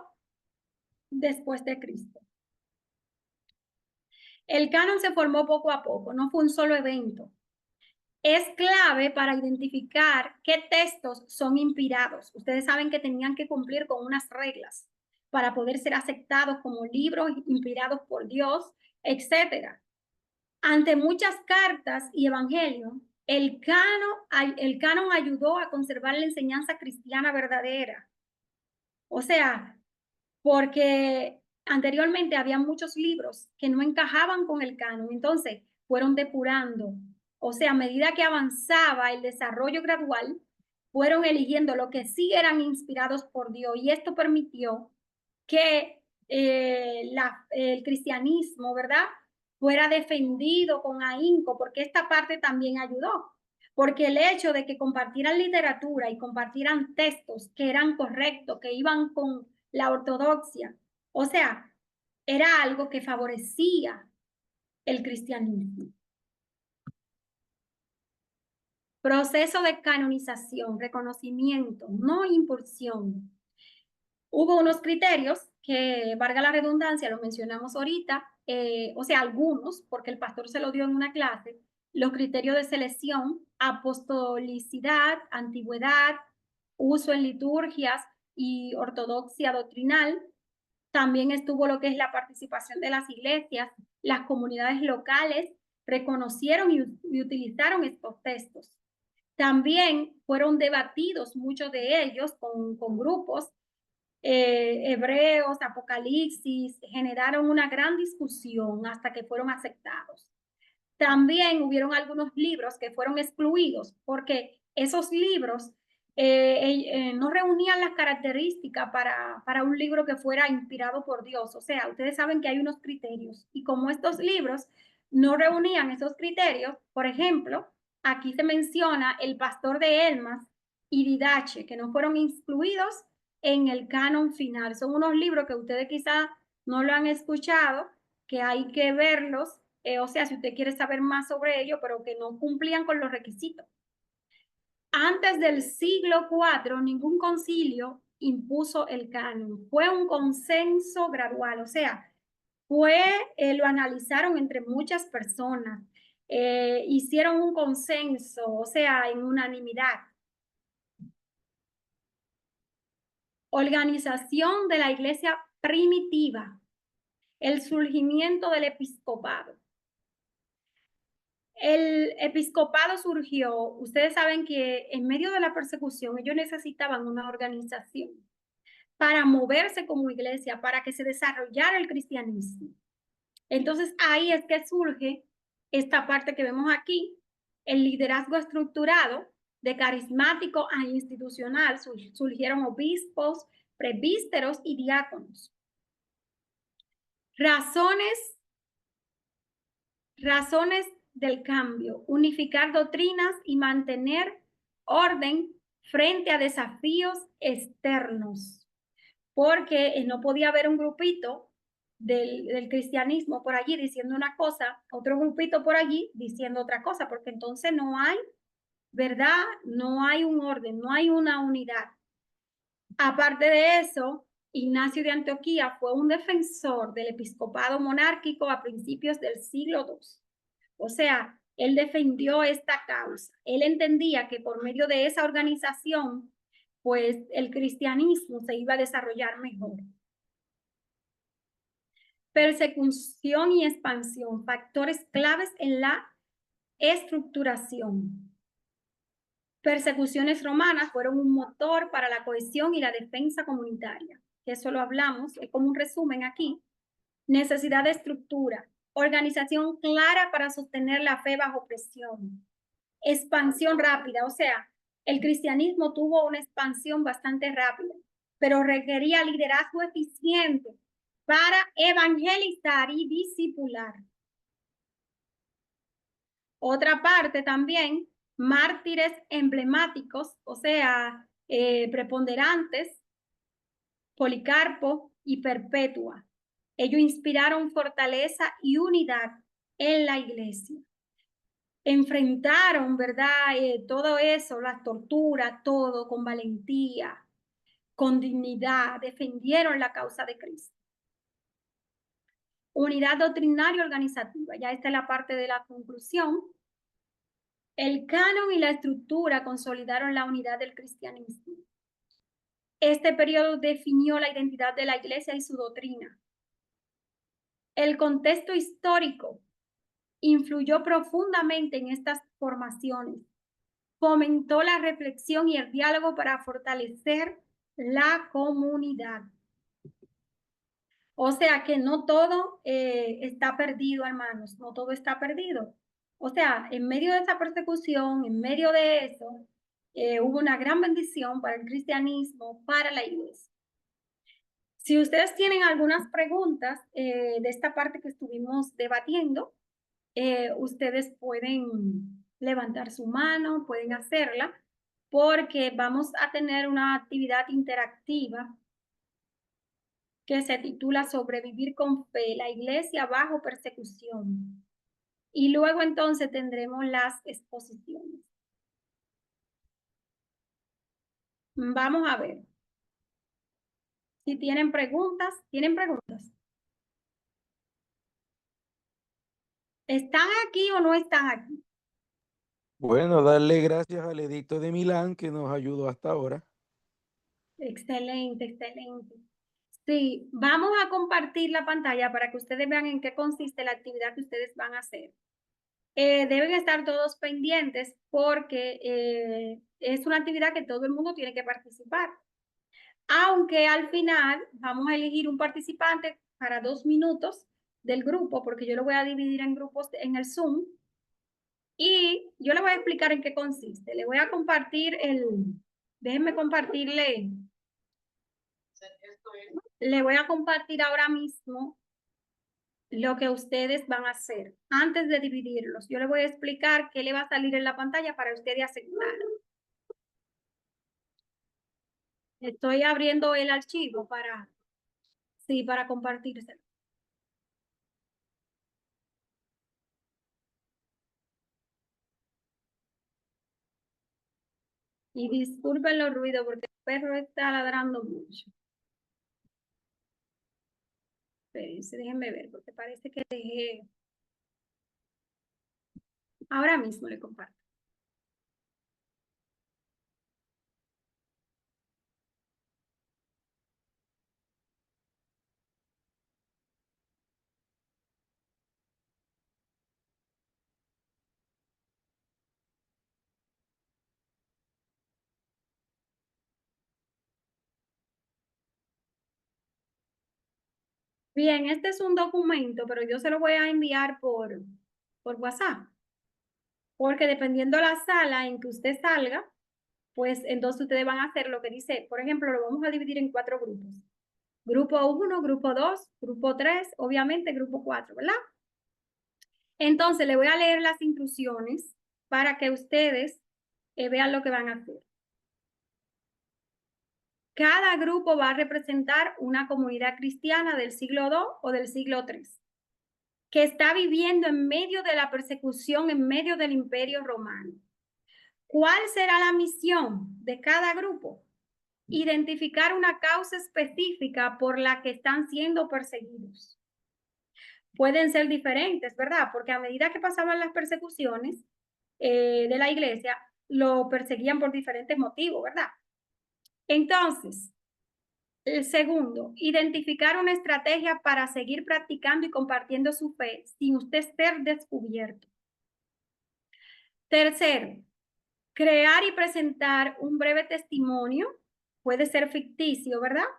después de Cristo. El canon se formó poco a poco, no fue un solo evento. Es clave para identificar qué textos son inspirados. Ustedes saben que tenían que cumplir con unas reglas para poder ser aceptados como libros inspirados por Dios, etc. Ante muchas cartas y evangelios, el canon ayudó a conservar la enseñanza cristiana verdadera. O sea, porque anteriormente había muchos libros que no encajaban con el canon, entonces fueron depurando. O sea, a medida que avanzaba el desarrollo gradual, fueron eligiendo lo que sí eran inspirados por Dios, y esto permitió que el cristianismo, ¿verdad?, fuera defendido con ahínco, porque esta parte también ayudó. Porque el hecho de que compartieran literatura y compartieran textos que eran correctos, que iban con la ortodoxia, o sea, era algo que favorecía el cristianismo. Proceso de canonización, reconocimiento, no impulsión. Hubo unos criterios que, valga la redundancia, lo mencionamos ahorita, o sea, algunos, porque el pastor se lo dio en una clase, los criterios de selección, apostolicidad, antigüedad, uso en liturgias y ortodoxia doctrinal. También estuvo lo que es la participación de las iglesias, las comunidades locales reconocieron y utilizaron estos textos. También fueron debatidos muchos de ellos con grupos. Hebreos, Apocalipsis, generaron una gran discusión hasta que fueron aceptados. También hubieron algunos libros que fueron excluidos porque esos libros no reunían las características para un libro que fuera inspirado por Dios. O sea, ustedes saben que hay unos criterios, y como estos libros no reunían esos criterios, por ejemplo, aquí se menciona El Pastor de Elmas y Didache, que no fueron incluidos en el canon final. Son unos libros que ustedes quizás no lo han escuchado, que hay que verlos, o sea, si usted quiere saber más sobre ello, pero que no cumplían con los requisitos. Antes del siglo IV, ningún concilio impuso el canon. Fue un consenso gradual, o sea, lo analizaron entre muchas personas, hicieron un consenso, o sea, en unanimidad. Organización de la iglesia primitiva, el surgimiento del episcopado. El episcopado surgió, ustedes saben que en medio de la persecución ellos necesitaban una organización para moverse como iglesia, para que se desarrollara el cristianismo. Entonces ahí es que surge esta parte que vemos aquí, el liderazgo estructurado, de carismático a institucional. Surgieron obispos, presbíteros y diáconos. Razones del cambio: unificar doctrinas y mantener orden frente a desafíos externos, porque no podía haber un grupito del cristianismo por allí diciendo una cosa, otro grupito por allí diciendo otra cosa, porque entonces no hay verdad, no hay un orden, no hay una unidad. Aparte de eso, Ignacio de Antioquía fue un defensor del episcopado monárquico a principios del siglo II. O sea, él defendió esta causa. Él entendía que por medio de esa organización, pues el cristianismo se iba a desarrollar mejor. Persecución y expansión, factores claves en la estructuración. Persecuciones romanas fueron un motor para la cohesión y la defensa comunitaria. Eso lo hablamos, es como un resumen aquí. Necesidad de estructura, organización clara para sostener la fe bajo presión. Expansión rápida, o sea, el cristianismo tuvo una expansión bastante rápida, pero requería liderazgo eficiente para evangelizar y discipular. Otra parte también, mártires emblemáticos, o sea, preponderantes, Policarpo y Perpetua. Ellos inspiraron fortaleza y unidad en la iglesia. enfrentaron, ¿verdad? Todo eso, las torturas, todo con valentía, con dignidad, defendieron la causa de Cristo. Unidad doctrinaria organizativa, ya esta es la parte de la conclusión. El canon y la estructura consolidaron la unidad del cristianismo. Este periodo definió la identidad de la iglesia y su doctrina. El contexto histórico influyó profundamente en estas formaciones. Fomentó la reflexión y el diálogo para fortalecer la comunidad. O sea que no todo está perdido, hermanos, no todo está perdido. O sea, en medio de esa persecución, en medio de eso, hubo una gran bendición para el cristianismo, para la iglesia. Si ustedes tienen algunas preguntas de esta parte que estuvimos debatiendo, ustedes pueden levantar su mano, pueden hacerla, porque vamos a tener una actividad interactiva que se titula Sobrevivir con fe, la iglesia bajo persecución. Y luego entonces tendremos las exposiciones. Vamos a ver. Si tienen preguntas, ¿tienen preguntas? ¿Están aquí o no están aquí? Bueno, darle gracias al Edicto de Milán que nos ayudó hasta ahora. Excelente, excelente. Sí, vamos a compartir la pantalla para que ustedes vean en qué consiste la actividad que ustedes van a hacer. Deben estar todos pendientes porque es una actividad que todo el mundo tiene que participar. Aunque al final vamos a elegir un participante para 2 minutos del grupo, porque yo lo voy a dividir en grupos en el Zoom. Y yo le voy a explicar en qué consiste. Le voy a compartir déjenme compartirle. Le voy a compartir ahora mismo lo que ustedes van a hacer. Antes de dividirlos, yo le voy a explicar qué le va a salir en la pantalla para ustedes aceptar. Estoy abriendo el archivo para compartírselo. Y disculpen los ruidos porque el perro está ladrando mucho. Espérense, déjenme ver porque parece que dejé. Ahora mismo le comparto. Bien, este es un documento, pero yo se lo voy a enviar por WhatsApp. Porque dependiendo la sala en que usted salga, pues entonces ustedes van a hacer lo que dice, por ejemplo, lo vamos a dividir en 4 grupos. Grupo 1, grupo 2, grupo 3, obviamente grupo 4, ¿verdad? Entonces le voy a leer las instrucciones para que ustedes vean lo que van a hacer. Cada grupo va a representar una comunidad cristiana del siglo II o del siglo III, que está viviendo en medio de la persecución, en medio del Imperio Romano. ¿Cuál será la misión de cada grupo? Identificar una causa específica por la que están siendo perseguidos. Pueden ser diferentes, ¿verdad? Porque a medida que pasaban las persecuciones de la iglesia, lo perseguían por diferentes motivos, ¿verdad? Entonces, el segundo, identificar una estrategia para seguir practicando y compartiendo su fe sin usted ser descubierto. Tercero, crear y presentar un breve testimonio, puede ser ficticio, ¿verdad?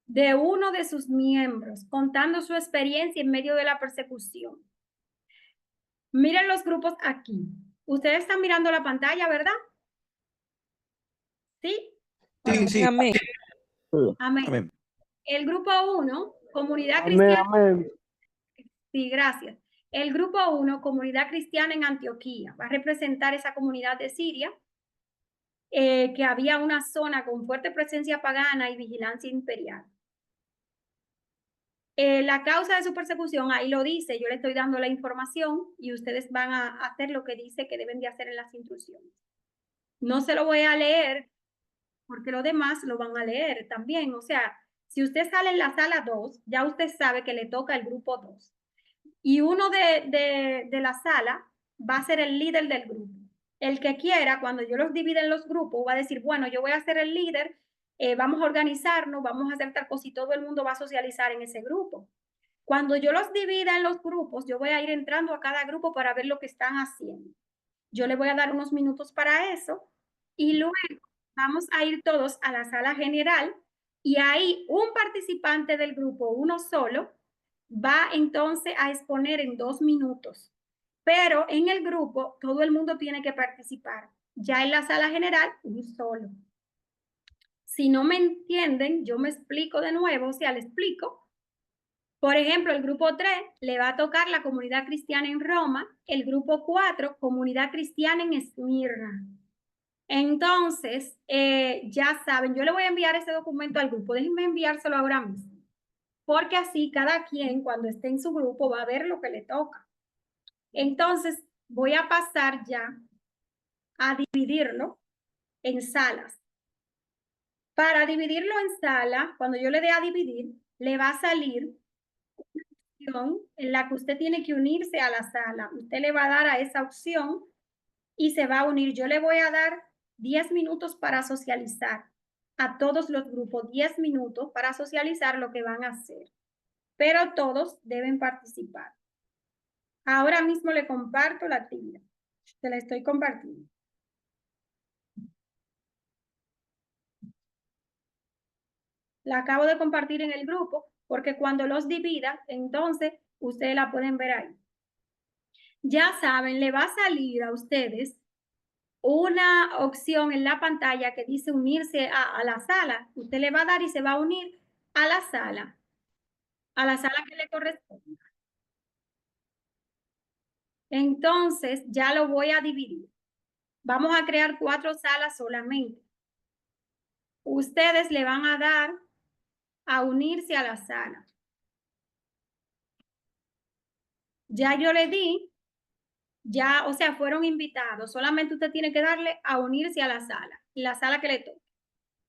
De uno de sus miembros, contando su experiencia en medio de la persecución. Miren los grupos aquí. Ustedes están mirando la pantalla, ¿verdad? ¿Sí? Sí, sí. Amén. Amén. Amén. El grupo 1, comunidad cristiana. Amén. Sí, gracias. El grupo 1, comunidad cristiana en Antioquía, va a representar esa comunidad de Siria, que había una zona con fuerte presencia pagana y vigilancia imperial. La causa de su persecución, ahí lo dice, yo le estoy dando la información y ustedes van a hacer lo que dice que deben de hacer en las instrucciones. No se lo voy a leer porque los demás lo van a leer también. O sea, si usted sale en la sala 2, ya usted sabe que le toca el grupo 2. Y uno de la sala va a ser el líder del grupo. El que quiera, cuando yo los divida en los grupos, va a decir, bueno, yo voy a ser el líder, vamos a organizarnos, vamos a hacer tal cosa y todo el mundo va a socializar en ese grupo. Cuando yo los divida en los grupos, yo voy a ir entrando a cada grupo para ver lo que están haciendo. Yo le voy a dar unos minutos para eso y luego vamos a ir todos a la sala general y ahí un participante del grupo, uno solo, va entonces a exponer en 2 minutos. Pero en el grupo todo el mundo tiene que participar. Ya en la sala general, un solo. Si no me entienden, yo me explico de nuevo, o sea, le explico. Por ejemplo, el grupo 3 le va a tocar la comunidad cristiana en Roma, el grupo 4, comunidad cristiana en Esmirna. Entonces, ya saben, yo le voy a enviar ese documento al grupo, déjenme enviárselo ahora mismo, porque así cada quien cuando esté en su grupo va a ver lo que le toca. Entonces, voy a pasar ya a dividirlo en salas. Para dividirlo en salas, cuando yo le dé a dividir, le va a salir una opción en la que usted tiene que unirse a la sala. Usted le va a dar a esa opción y se va a unir. Yo le voy a dar 10 minutos para socializar a todos los grupos, 10 minutos para socializar lo que van a hacer, pero todos deben participar. Ahora mismo le comparto la actividad, se la estoy compartiendo. La acabo de compartir en el grupo porque cuando los divida, entonces ustedes la pueden ver ahí. Ya saben, le va a salir a ustedes una opción en la pantalla que dice unirse a la sala. Usted le va a dar y se va a unir a la sala que le corresponde. Entonces, ya lo voy a dividir. Vamos a crear 4 salas solamente. Ustedes le van a dar a unirse a la sala. Ya yo le di, ya, o sea, fueron invitados. Solamente usted tiene que darle a unirse a la sala que le toque.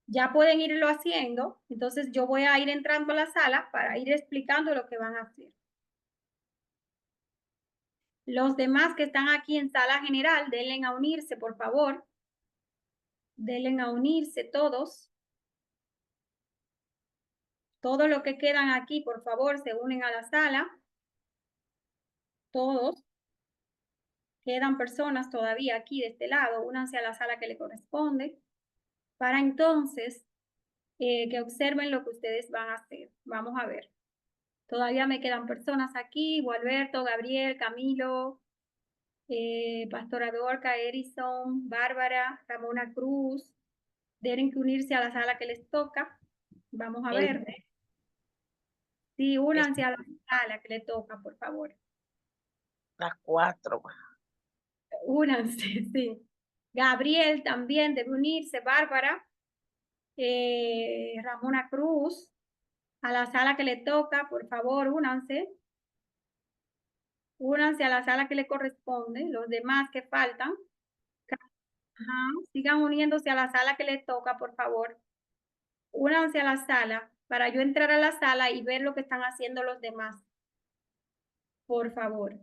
Ya pueden irlo haciendo. Entonces, yo voy a ir entrando a la sala para ir explicando lo que van a hacer. Los demás que están aquí en sala general, denle a unirse, por favor. Denle a unirse todos. Todos los que quedan aquí, por favor, se unen a la sala. Todos. Quedan personas todavía aquí de este lado. Únanse a la sala que le corresponde. Para entonces que observen lo que ustedes van a hacer. Vamos a ver. Todavía me quedan personas aquí. Gualberto, Gabriel, Camilo, Pastora Dorca, Erison, Bárbara, Ramona Cruz. Deben que unirse a la sala que les toca. Vamos a ver. Sí, únanse a la sala que le toca, por favor. Las 4. Únanse, sí. Gabriel también debe unirse, Bárbara, Ramona Cruz, a la sala que le toca, por favor, únanse. Únanse a la sala que le corresponde, los demás que faltan. Ajá, sigan uniéndose a la sala que les toca, por favor. Únanse a la sala para yo entrar a la sala y ver lo que están haciendo los demás. Por favor.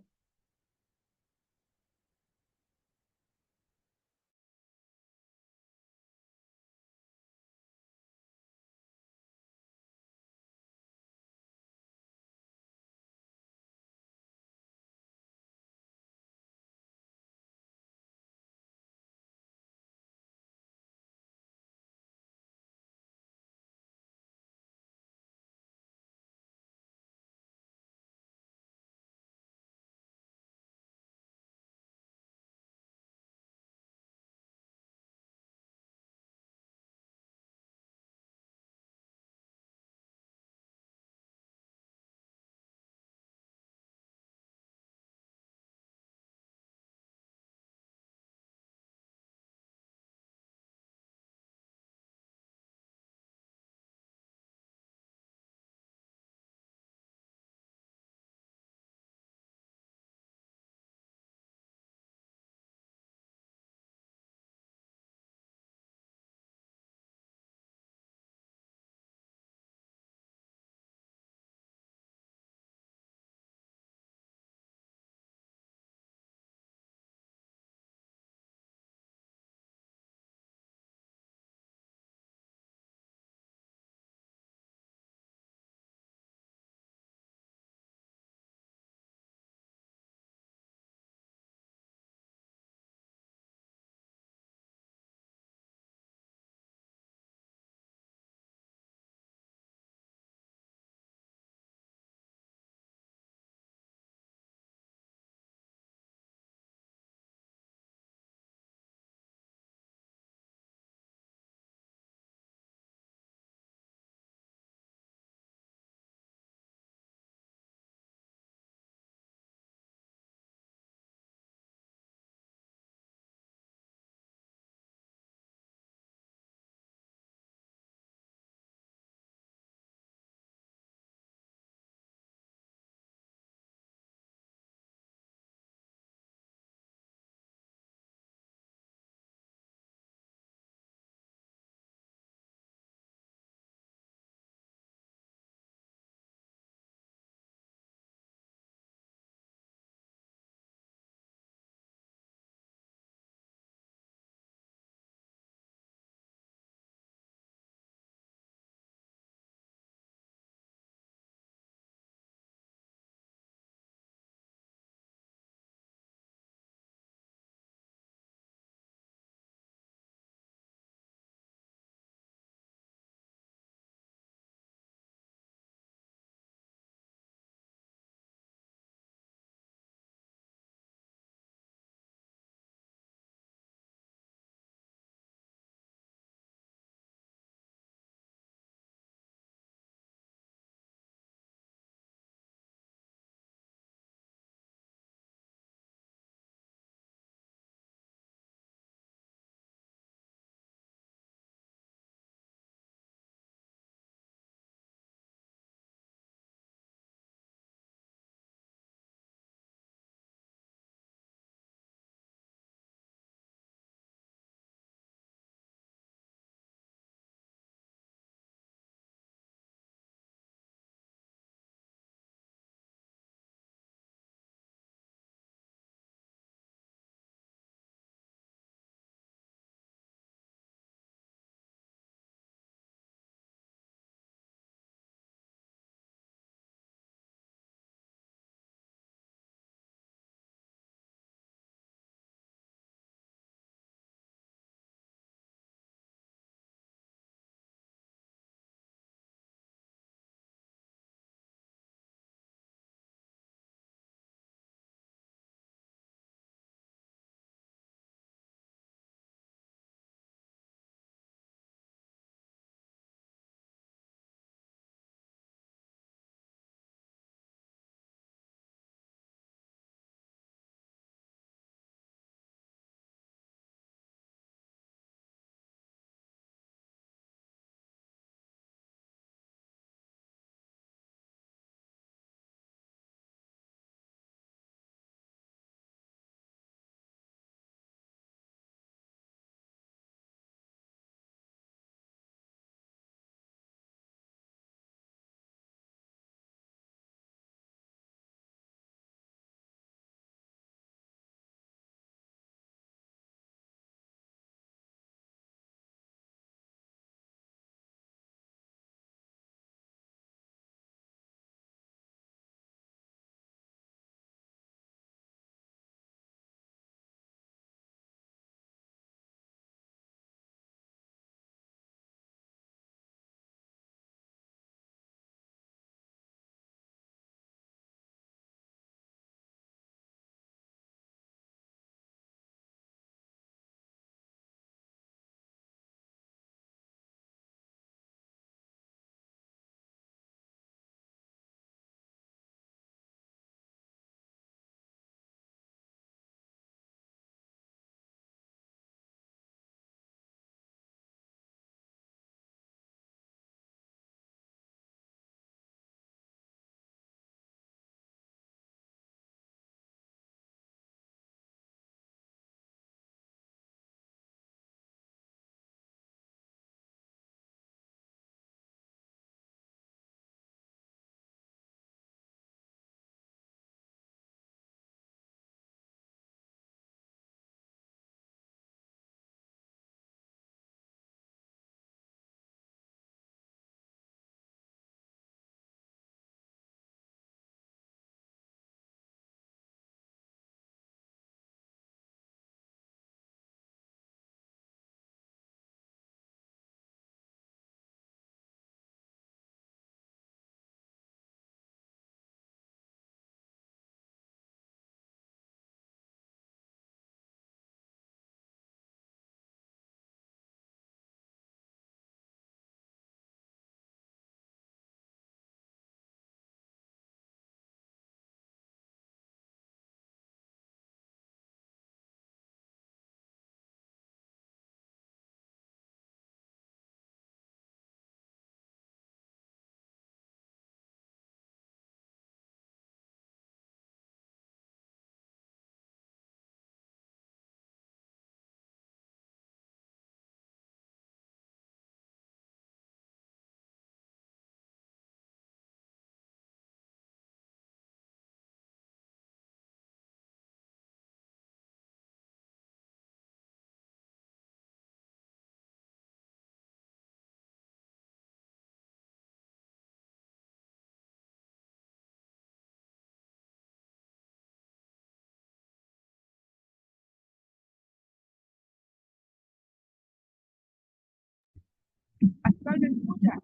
Pascual, ¿me escucha?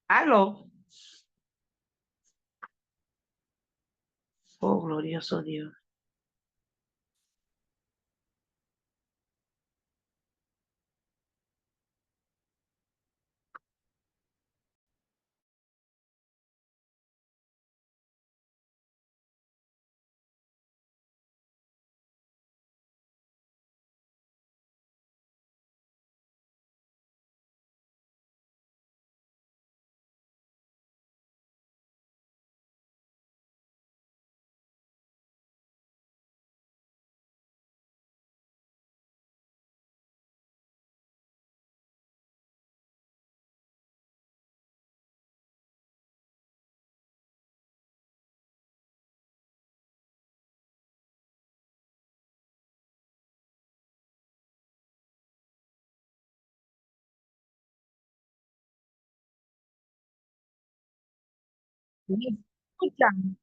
Aló. Oh, glorioso Dios. ¿Me escuchan?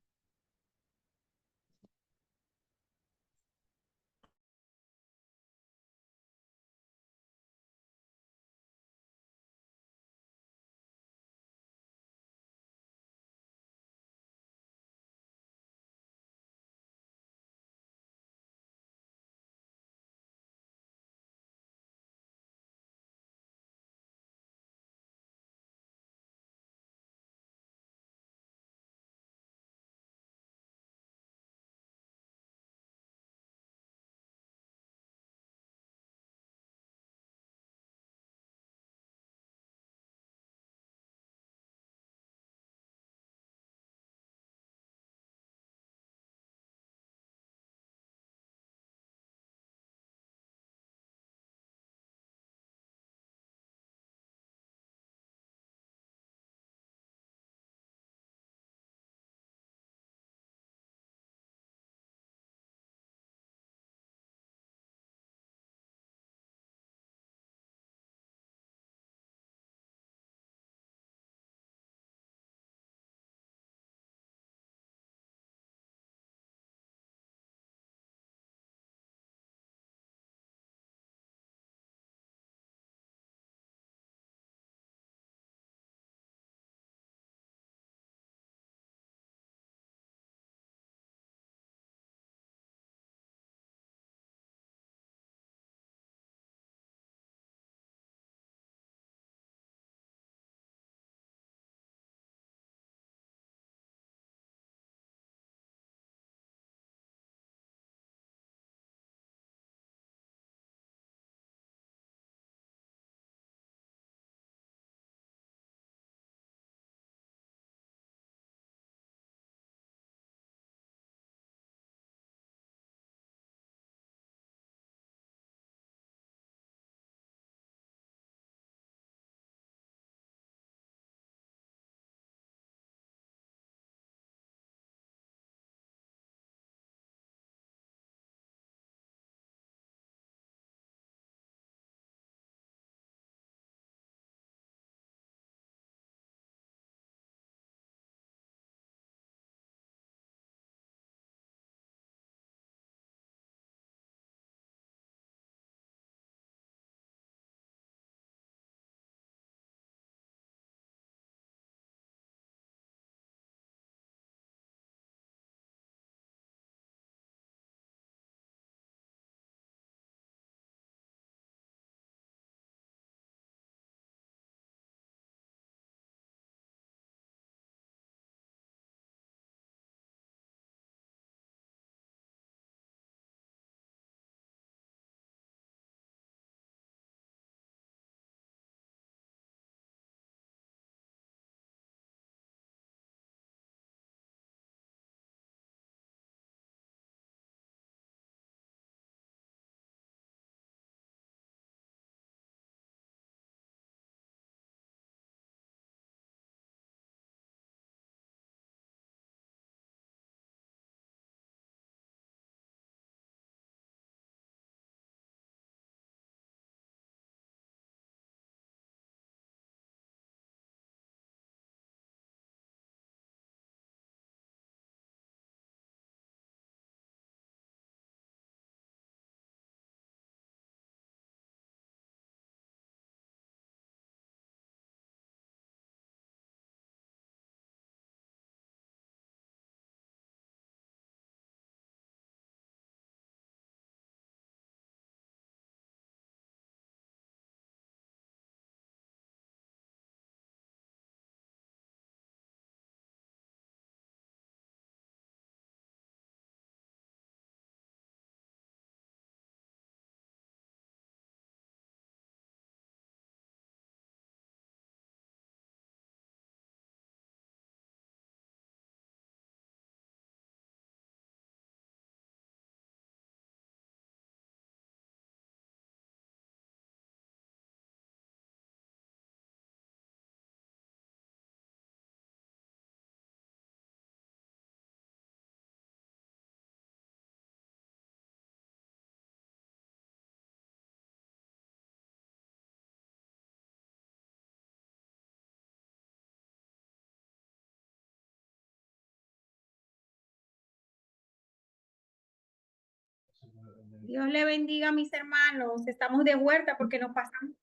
Dios le bendiga a mis hermanos. Estamos de vuelta porque nos pasamos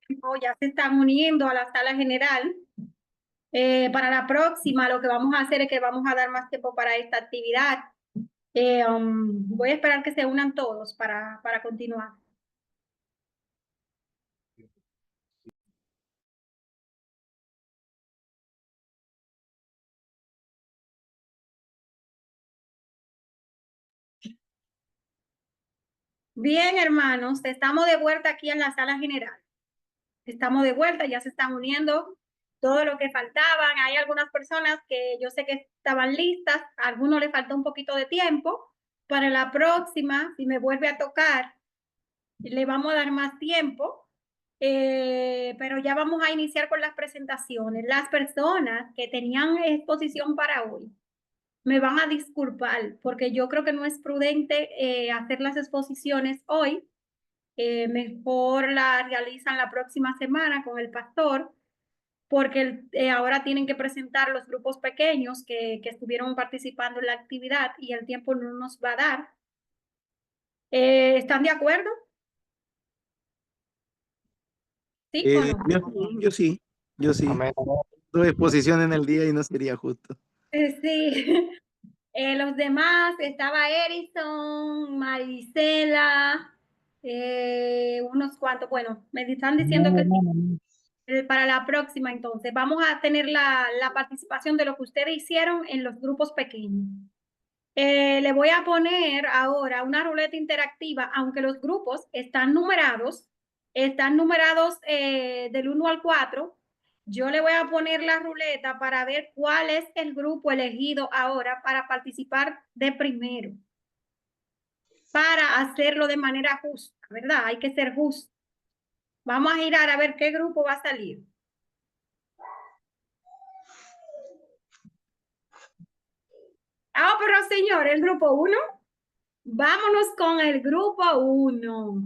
tiempo, ya se están uniendo a la sala general. Para la próxima, lo que vamos a hacer es que vamos a dar más tiempo para esta actividad. Voy a esperar que se unan todos para continuar. Bien, hermanos, estamos de vuelta aquí en la sala general. Estamos de vuelta, ya se están uniendo todo lo que faltaban. Hay algunas personas que yo sé que estaban listas, a algunos les faltó un poquito de tiempo. Para la próxima, si me vuelve a tocar, le vamos a dar más tiempo. Pero ya vamos a iniciar con las presentaciones. Las personas que tenían exposición para hoy me van a disculpar porque yo creo que no es prudente hacer las exposiciones hoy. Mejor la realizan la próxima semana con el pastor, porque ahora tienen que presentar los grupos pequeños que estuvieron participando en la actividad y el tiempo no nos va a dar. ¿Están de acuerdo? ¿Sí o no? Yo sí, yo sí. Amén. Dos exposiciones en el día y no sería justo. Sí. Los demás, estaba Erison, Marisela, unos cuantos. Bueno, me están diciendo que sí. Para la próxima, entonces, vamos a tener la participación de lo que ustedes hicieron en los grupos pequeños. Le voy a poner ahora una ruleta interactiva, aunque los grupos están numerados del 1 al 4. Yo le voy a poner la ruleta para ver cuál es el grupo elegido ahora para participar de primero, para hacerlo de manera justa, ¿verdad? Hay que ser justo. Vamos a girar a ver qué grupo va a salir. Pero señor, el grupo 1. Vámonos con el grupo 1.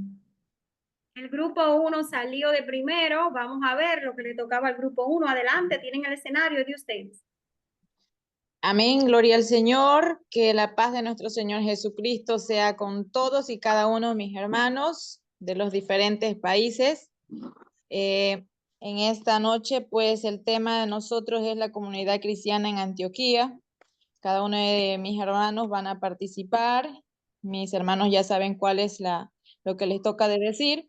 El grupo 1 salió de primero. Vamos a ver lo que le tocaba al grupo 1. Adelante, tienen el escenario de ustedes. Amén, gloria al Señor, que la paz de nuestro Señor Jesucristo sea con todos y cada uno de mis hermanos de los diferentes países. En esta noche, pues el tema de nosotros es la comunidad cristiana en Antioquía. Cada uno de mis hermanos van a participar. Mis hermanos ya saben cuál es lo que les toca de decir.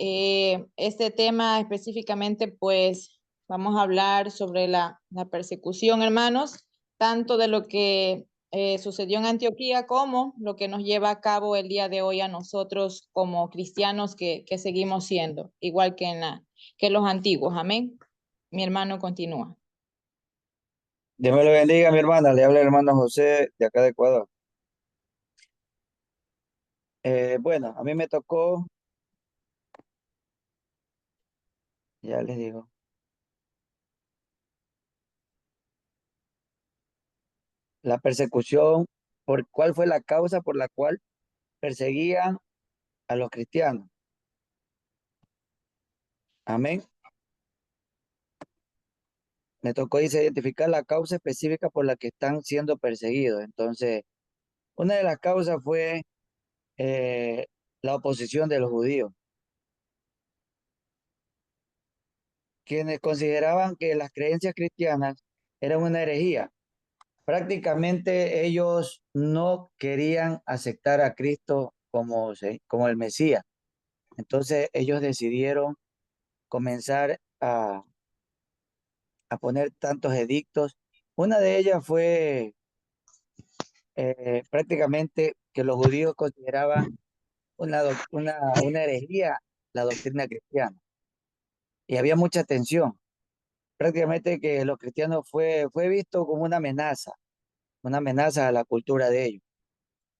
Este tema específicamente, pues vamos a hablar sobre la persecución, hermanos, tanto de lo que sucedió en Antioquía como lo que nos lleva a cabo el día de hoy a nosotros como cristianos que seguimos siendo, igual que los antiguos. Amén. Mi hermano continúa. Dios me lo bendiga, mi hermana. Le habla el hermano José de acá de Ecuador. Bueno, a mí me tocó, ya les digo, la persecución, ¿cuál fue la causa por la cual perseguían a los cristianos? Amén. Me tocó identificar la causa específica por la que están siendo perseguidos. Entonces, una de las causas fue eh, la oposición de los judíos, quienes consideraban que las creencias cristianas eran una herejía. Prácticamente ellos no querían aceptar a Cristo como el Mesías. Entonces ellos decidieron comenzar a poner tantos edictos. Una de ellas fue prácticamente que los judíos consideraban una herejía la doctrina cristiana. Y había mucha tensión. Prácticamente que los cristianos fue visto como una amenaza a la cultura de ellos.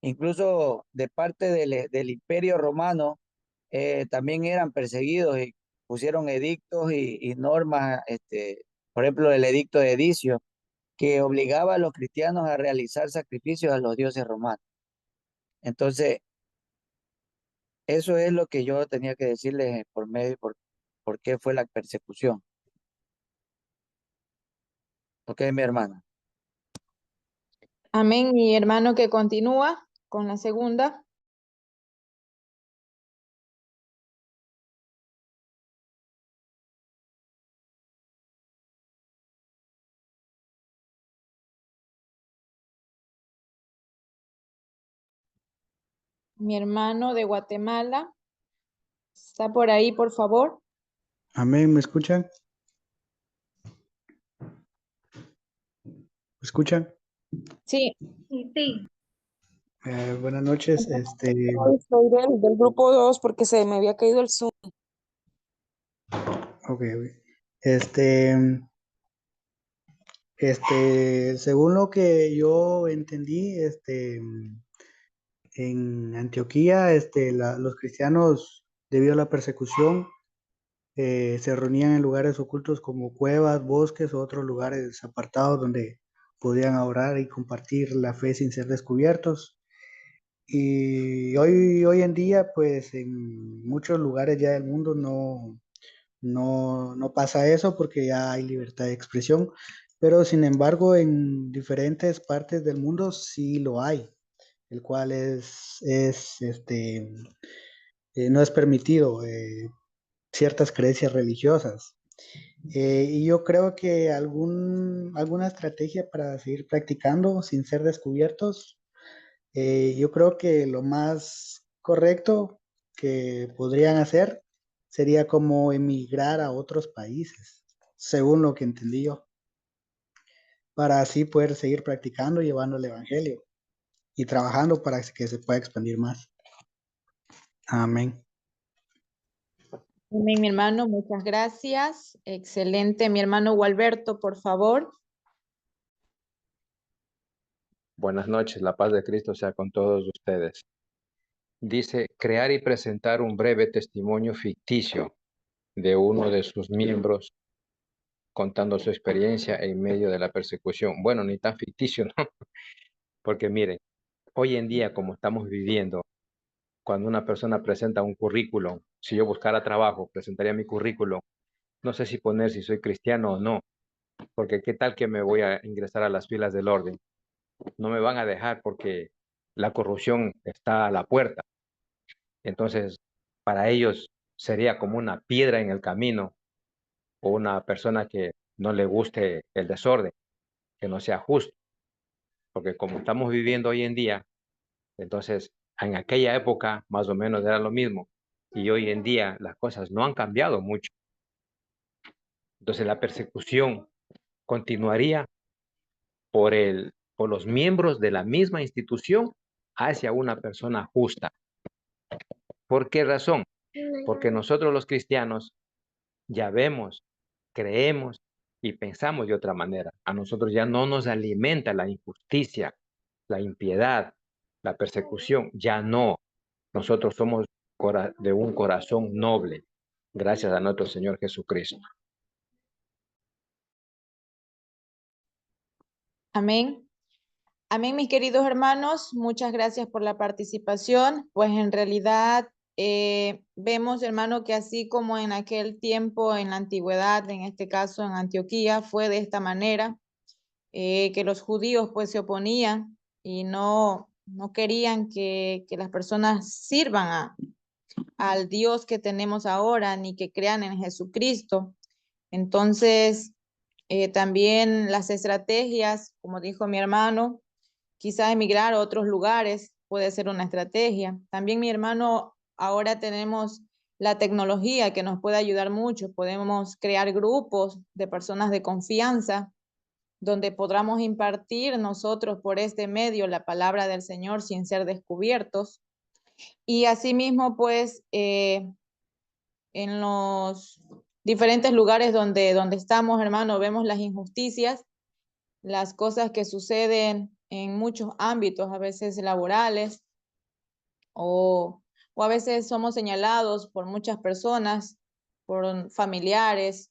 Incluso de parte del Imperio Romano también eran perseguidos y pusieron edictos y normas, por ejemplo, el edicto de Edicio, que obligaba a los cristianos a realizar sacrificios a los dioses romanos. Entonces, eso es lo que yo tenía que decirles por qué fue la persecución. Ok, mi hermana. Amén, mi hermano que continúa con la segunda. Mi hermano de Guatemala. ¿Está por ahí, por favor? Amén, ¿me escuchan? ¿Me escuchan? Sí. Sí. Buenas noches. Soy del grupo 2 porque se me había caído el Zoom. Ok. Según lo que yo entendí, en Antioquía, los cristianos, debido a la persecución, se reunían en lugares ocultos como cuevas, bosques u otros lugares apartados donde podían orar y compartir la fe sin ser descubiertos. Y hoy en día, pues en muchos lugares ya del mundo no pasa eso porque ya hay libertad de expresión, pero sin embargo en diferentes partes del mundo sí lo hay, el cual no es permitido ciertas creencias religiosas. Y yo creo que alguna estrategia para seguir practicando sin ser descubiertos, yo creo que lo más correcto que podrían hacer sería como emigrar a otros países, según lo que entendí yo, para así poder seguir practicando, llevando el evangelio y trabajando para que se pueda expandir más. Amén. Amén, mi hermano, muchas gracias. Excelente. Mi hermano Gualberto, por favor. Buenas noches, la paz de Cristo sea con todos ustedes. Dice, crear y presentar un breve testimonio ficticio de uno de sus miembros contando su experiencia en medio de la persecución. Bueno, ni tan ficticio, ¿no? Porque miren, hoy en día, como estamos viviendo, cuando una persona presenta un currículum, si yo buscara trabajo, presentaría mi currículum, no sé si poner si soy cristiano o no, porque qué tal que me voy a ingresar a las filas del orden. No me van a dejar porque la corrupción está a la puerta. Entonces, para ellos sería como una piedra en el camino o una persona que no le guste el desorden, que no sea justo. Porque como estamos viviendo hoy en día, entonces en aquella época más o menos era lo mismo. Y hoy en día las cosas no han cambiado mucho. Entonces la persecución continuaría por los miembros de la misma institución hacia una persona justa. ¿Por qué razón? Porque nosotros los cristianos ya vemos, creemos y pensamos de otra manera. A nosotros ya no nos alimenta la injusticia, la impiedad, la persecución, ya no. Nosotros somos de un corazón noble, gracias a nuestro Señor Jesucristo. Amén. Amén, mis queridos hermanos. Muchas gracias por la participación. Pues en realidad vemos, hermano, que así como en aquel tiempo, en la antigüedad, en este caso en Antioquía, fue de esta manera, que los judíos pues se oponían y no querían que las personas sirvan al Dios que tenemos ahora, ni que crean en Jesucristo. Entonces, también las estrategias, como dijo mi hermano, quizás emigrar a otros lugares puede ser una estrategia. También mi hermano, ahora tenemos la tecnología que nos puede ayudar mucho. Podemos crear grupos de personas de confianza donde podamos impartir nosotros por este medio la palabra del Señor sin ser descubiertos. Y asimismo, pues, en los diferentes lugares donde estamos, hermano, vemos las injusticias, las cosas que suceden en muchos ámbitos, a veces laborales, o a veces somos señalados por muchas personas, por familiares,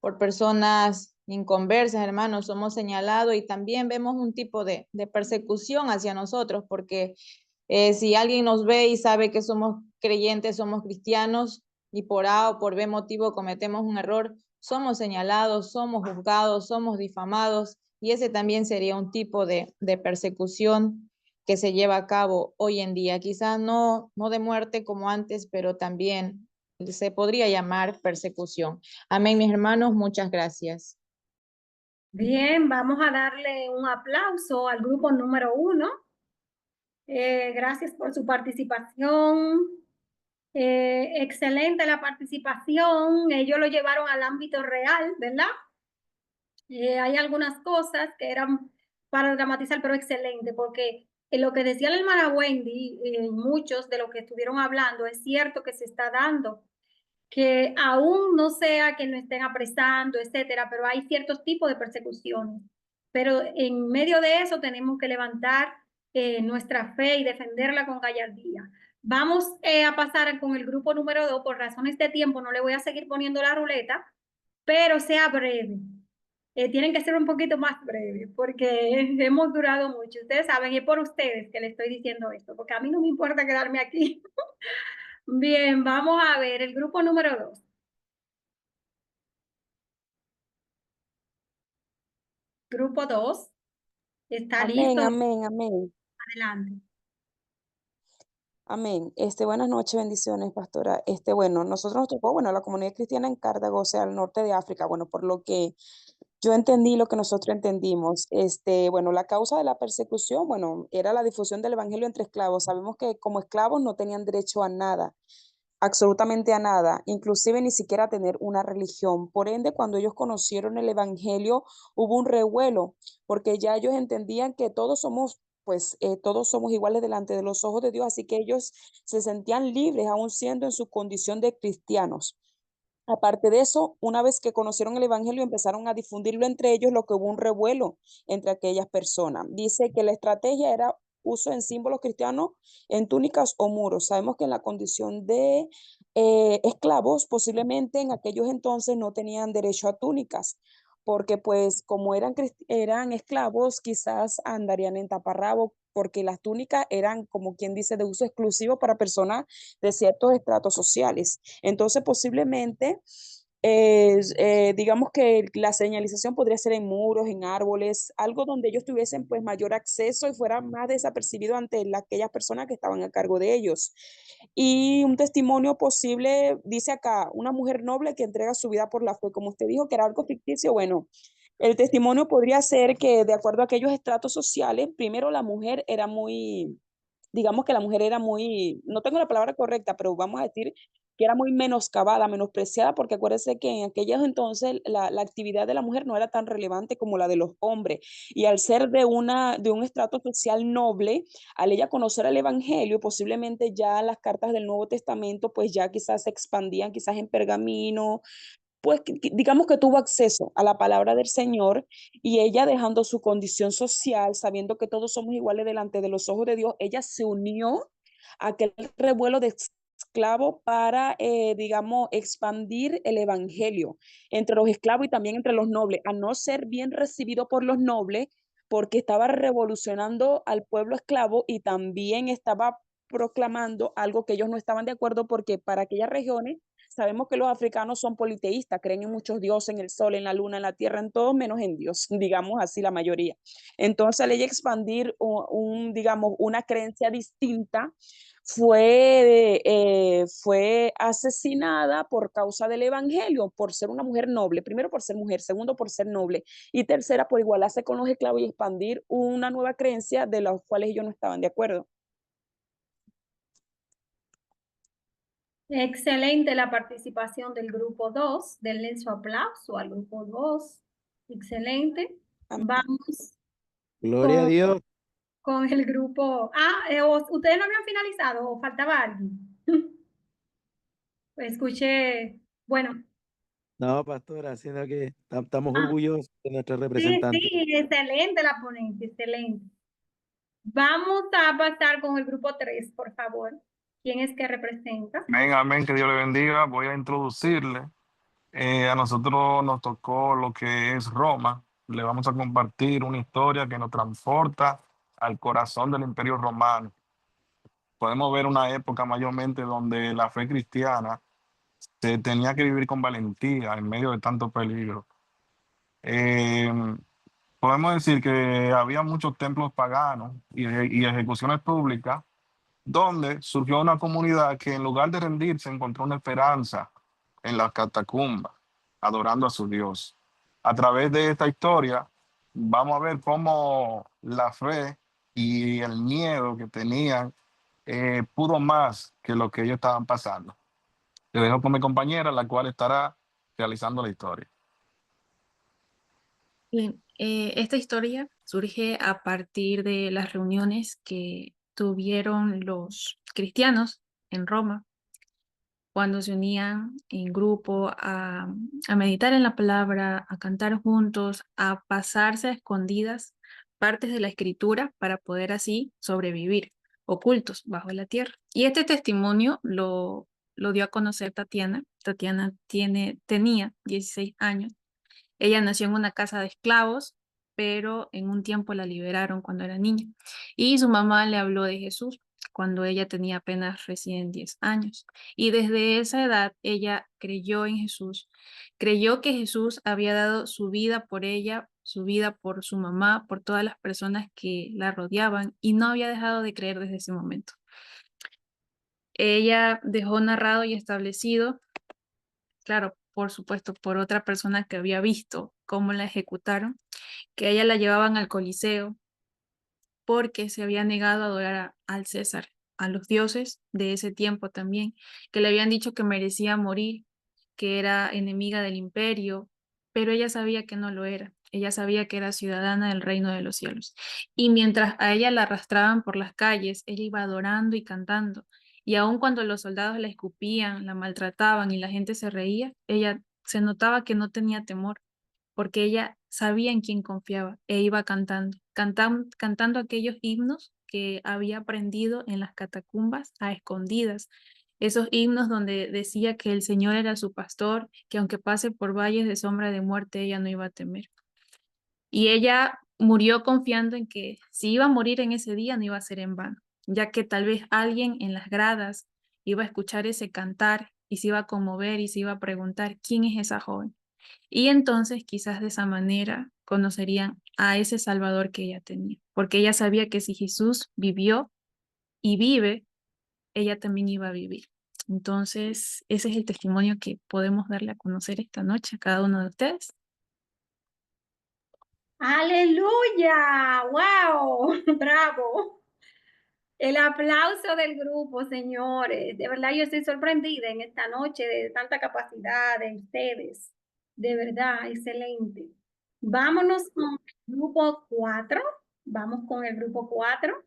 por personas inconversas, hermanos, somos señalados y también vemos un tipo de persecución hacia nosotros, porque si alguien nos ve y sabe que somos creyentes, somos cristianos, y por A o por B motivo cometemos un error, somos señalados, somos juzgados, somos difamados, y ese también sería un tipo de persecución que se lleva a cabo hoy en día. Quizás no de muerte como antes, pero también se podría llamar persecución. Amén, mis hermanos, muchas gracias. Bien, vamos a darle un aplauso al grupo número 1. Gracias por su participación. Excelente la participación. Ellos lo llevaron al ámbito real, ¿verdad? Hay algunas cosas que eran para dramatizar, pero excelente, porque lo que decía la hermana Wendy, muchos de los que estuvieron hablando, es cierto que se está dando, que aún no sea que nos estén apresando, etcétera, pero hay ciertos tipos de persecuciones. Pero en medio de eso tenemos que levantar nuestra fe y defenderla con gallardía. Vamos a pasar con el grupo número 2. Por razones de tiempo no le voy a seguir poniendo la ruleta, pero sea breve. Tienen que ser un poquito más breves porque hemos durado mucho. Ustedes saben, y es por ustedes que les estoy diciendo esto, porque a mí no me importa quedarme aquí. Bien, vamos a ver el grupo número 2. Grupo 2, ¿está Amén, listo? amén, amén, Adelante. amén. Buenas noches, bendiciones, pastora. Bueno, nosotros nos tocó, bueno, la comunidad cristiana en Cartago, o sea, al norte de África, bueno, por lo que yo entendí, lo que nosotros entendimos, bueno, la causa de la persecución, bueno, era la difusión del evangelio entre esclavos. Sabemos que como esclavos no tenían derecho a nada, absolutamente a nada, inclusive ni siquiera a tener una religión. Por ende, cuando ellos conocieron el evangelio, hubo un revuelo, porque ya ellos entendían que todos somos, pues, todos somos iguales delante de los ojos de Dios, así que ellos se sentían libres, aún siendo en su condición de cristianos. Aparte de eso, una vez que conocieron el evangelio, empezaron a difundirlo entre ellos, lo que hubo un revuelo entre aquellas personas. Dice que la estrategia era uso en símbolos cristianos, en túnicas o muros. Sabemos que en la condición de esclavos, posiblemente en aquellos entonces no tenían derecho a túnicas, porque pues como eran esclavos, quizás andarían en taparrabo, porque las túnicas eran, como quien dice, de uso exclusivo para personas de ciertos estratos sociales. Entonces, posiblemente, digamos que la señalización podría ser en muros, en árboles, algo donde ellos tuviesen pues mayor acceso y fuera más desapercibido ante aquellas personas que estaban a cargo de ellos. Y un testimonio posible, dice acá, una mujer noble que entrega su vida por la fe, como usted dijo que era algo ficticio, bueno. El testimonio podría ser que de acuerdo a aquellos estratos sociales, primero la mujer era muy, digamos que la mujer era muy, no tengo la palabra correcta, pero vamos a decir que era muy menoscabada, menospreciada, porque acuérdense que en aquellos entonces la actividad de la mujer no era tan relevante como la de los hombres. Y al ser de un estrato social noble, al ella conocer el evangelio, posiblemente ya las cartas del Nuevo Testamento, pues ya quizás se expandían, quizás en pergamino, pues digamos que tuvo acceso a la palabra del Señor y ella dejando su condición social, sabiendo que todos somos iguales delante de los ojos de Dios, ella se unió a aquel revuelo de esclavos para, digamos, expandir el evangelio entre los esclavos y también entre los nobles, a no ser bien recibido por los nobles, porque estaba revolucionando al pueblo esclavo y también estaba proclamando algo que ellos no estaban de acuerdo porque para aquellas regiones sabemos que los africanos son politeístas, creen en muchos dioses, en el sol, en la luna, en la tierra, en todo menos en Dios, digamos así la mayoría. Entonces, al ella expandir digamos, una creencia distinta, fue asesinada por causa del evangelio, por ser una mujer noble, primero por ser mujer, segundo por ser noble y tercera por igualarse con los esclavos y expandir una nueva creencia de las cuales ellos no estaban de acuerdo. Excelente la participación del grupo 2. Denle su aplauso al grupo 2. Excelente. Vamos Gloria a Dios. con el grupo. ¿Ustedes no habían finalizado o faltaba alguien? Escuché, bueno. No, pastora, sino que estamos orgullosos de nuestra Sí, representante. sí, excelente la ponencia, excelente. Vamos a pasar con el grupo 3, por favor. ¿Quién es que representa? Amén, amén, que Dios le bendiga. Voy a introducirle. A nosotros nos tocó lo que es Roma. Le vamos a compartir una historia que nos transporta al corazón del Imperio Romano. Podemos ver una época mayormente donde la fe cristiana se tenía que vivir con valentía en medio de tanto peligro. Eh, Podemos decir que había muchos templos paganos y ejecuciones públicas donde surgió una comunidad que en lugar de rendirse encontró una esperanza en las catacumbas, adorando a su Dios. A través de esta historia vamos a ver cómo la fe y el miedo que tenían pudo más que lo que ellos estaban pasando. Te dejo con mi compañera, la cual estará realizando la historia. Bien, esta historia surge a partir de las reuniones que tuvieron los cristianos en Roma cuando se unían en grupo a meditar en la palabra, a cantar juntos, a pasarse a escondidas partes de la escritura para poder así sobrevivir, ocultos bajo la tierra. Y este testimonio lo dio a conocer Tatiana. Tatiana tenía 16 años. Ella nació en una casa de esclavos, pero en un tiempo la liberaron cuando era niña. Y su mamá le habló de Jesús cuando ella tenía apenas recién 10 años. Y desde esa edad ella creyó en Jesús, creyó que Jesús había dado su vida por ella, su vida por su mamá, por todas las personas que la rodeaban y no había dejado de creer desde ese momento. Ella dejó narrado y establecido, claro, por supuesto, por otra persona que había visto cómo la ejecutaron, que a ella la llevaban al Coliseo porque se había negado a adorar al César, a los dioses de ese tiempo también, que le habían dicho que merecía morir, que era enemiga del imperio, pero ella sabía que no lo era. Ella sabía que era ciudadana del reino de los cielos. Y mientras a ella la arrastraban por las calles, ella iba adorando y cantando. Y aun cuando los soldados la escupían, la maltrataban y la gente se reía, ella se notaba que no tenía temor, porque ella sabía en quién confiaba e iba cantando aquellos himnos que había aprendido en las catacumbas a escondidas, esos himnos donde decía que el Señor era su pastor, que aunque pase por valles de sombra de muerte, ella no iba a temer. Y ella murió confiando en que si iba a morir en ese día no iba a ser en vano, ya que tal vez alguien en las gradas iba a escuchar ese cantar y se iba a conmover y se iba a preguntar quién es esa joven. Y entonces quizás de esa manera conocerían a ese Salvador que ella tenía, porque ella sabía que si Jesús vivió y vive, ella también iba a vivir. Entonces, ese es el testimonio que podemos darle a conocer esta noche a cada uno de ustedes. Aleluya, wow, bravo. El aplauso del grupo, señores. De verdad, yo estoy sorprendida en esta noche de tanta capacidad de ustedes. De verdad, excelente. Vámonos con el grupo 4. Vamos con el grupo 4.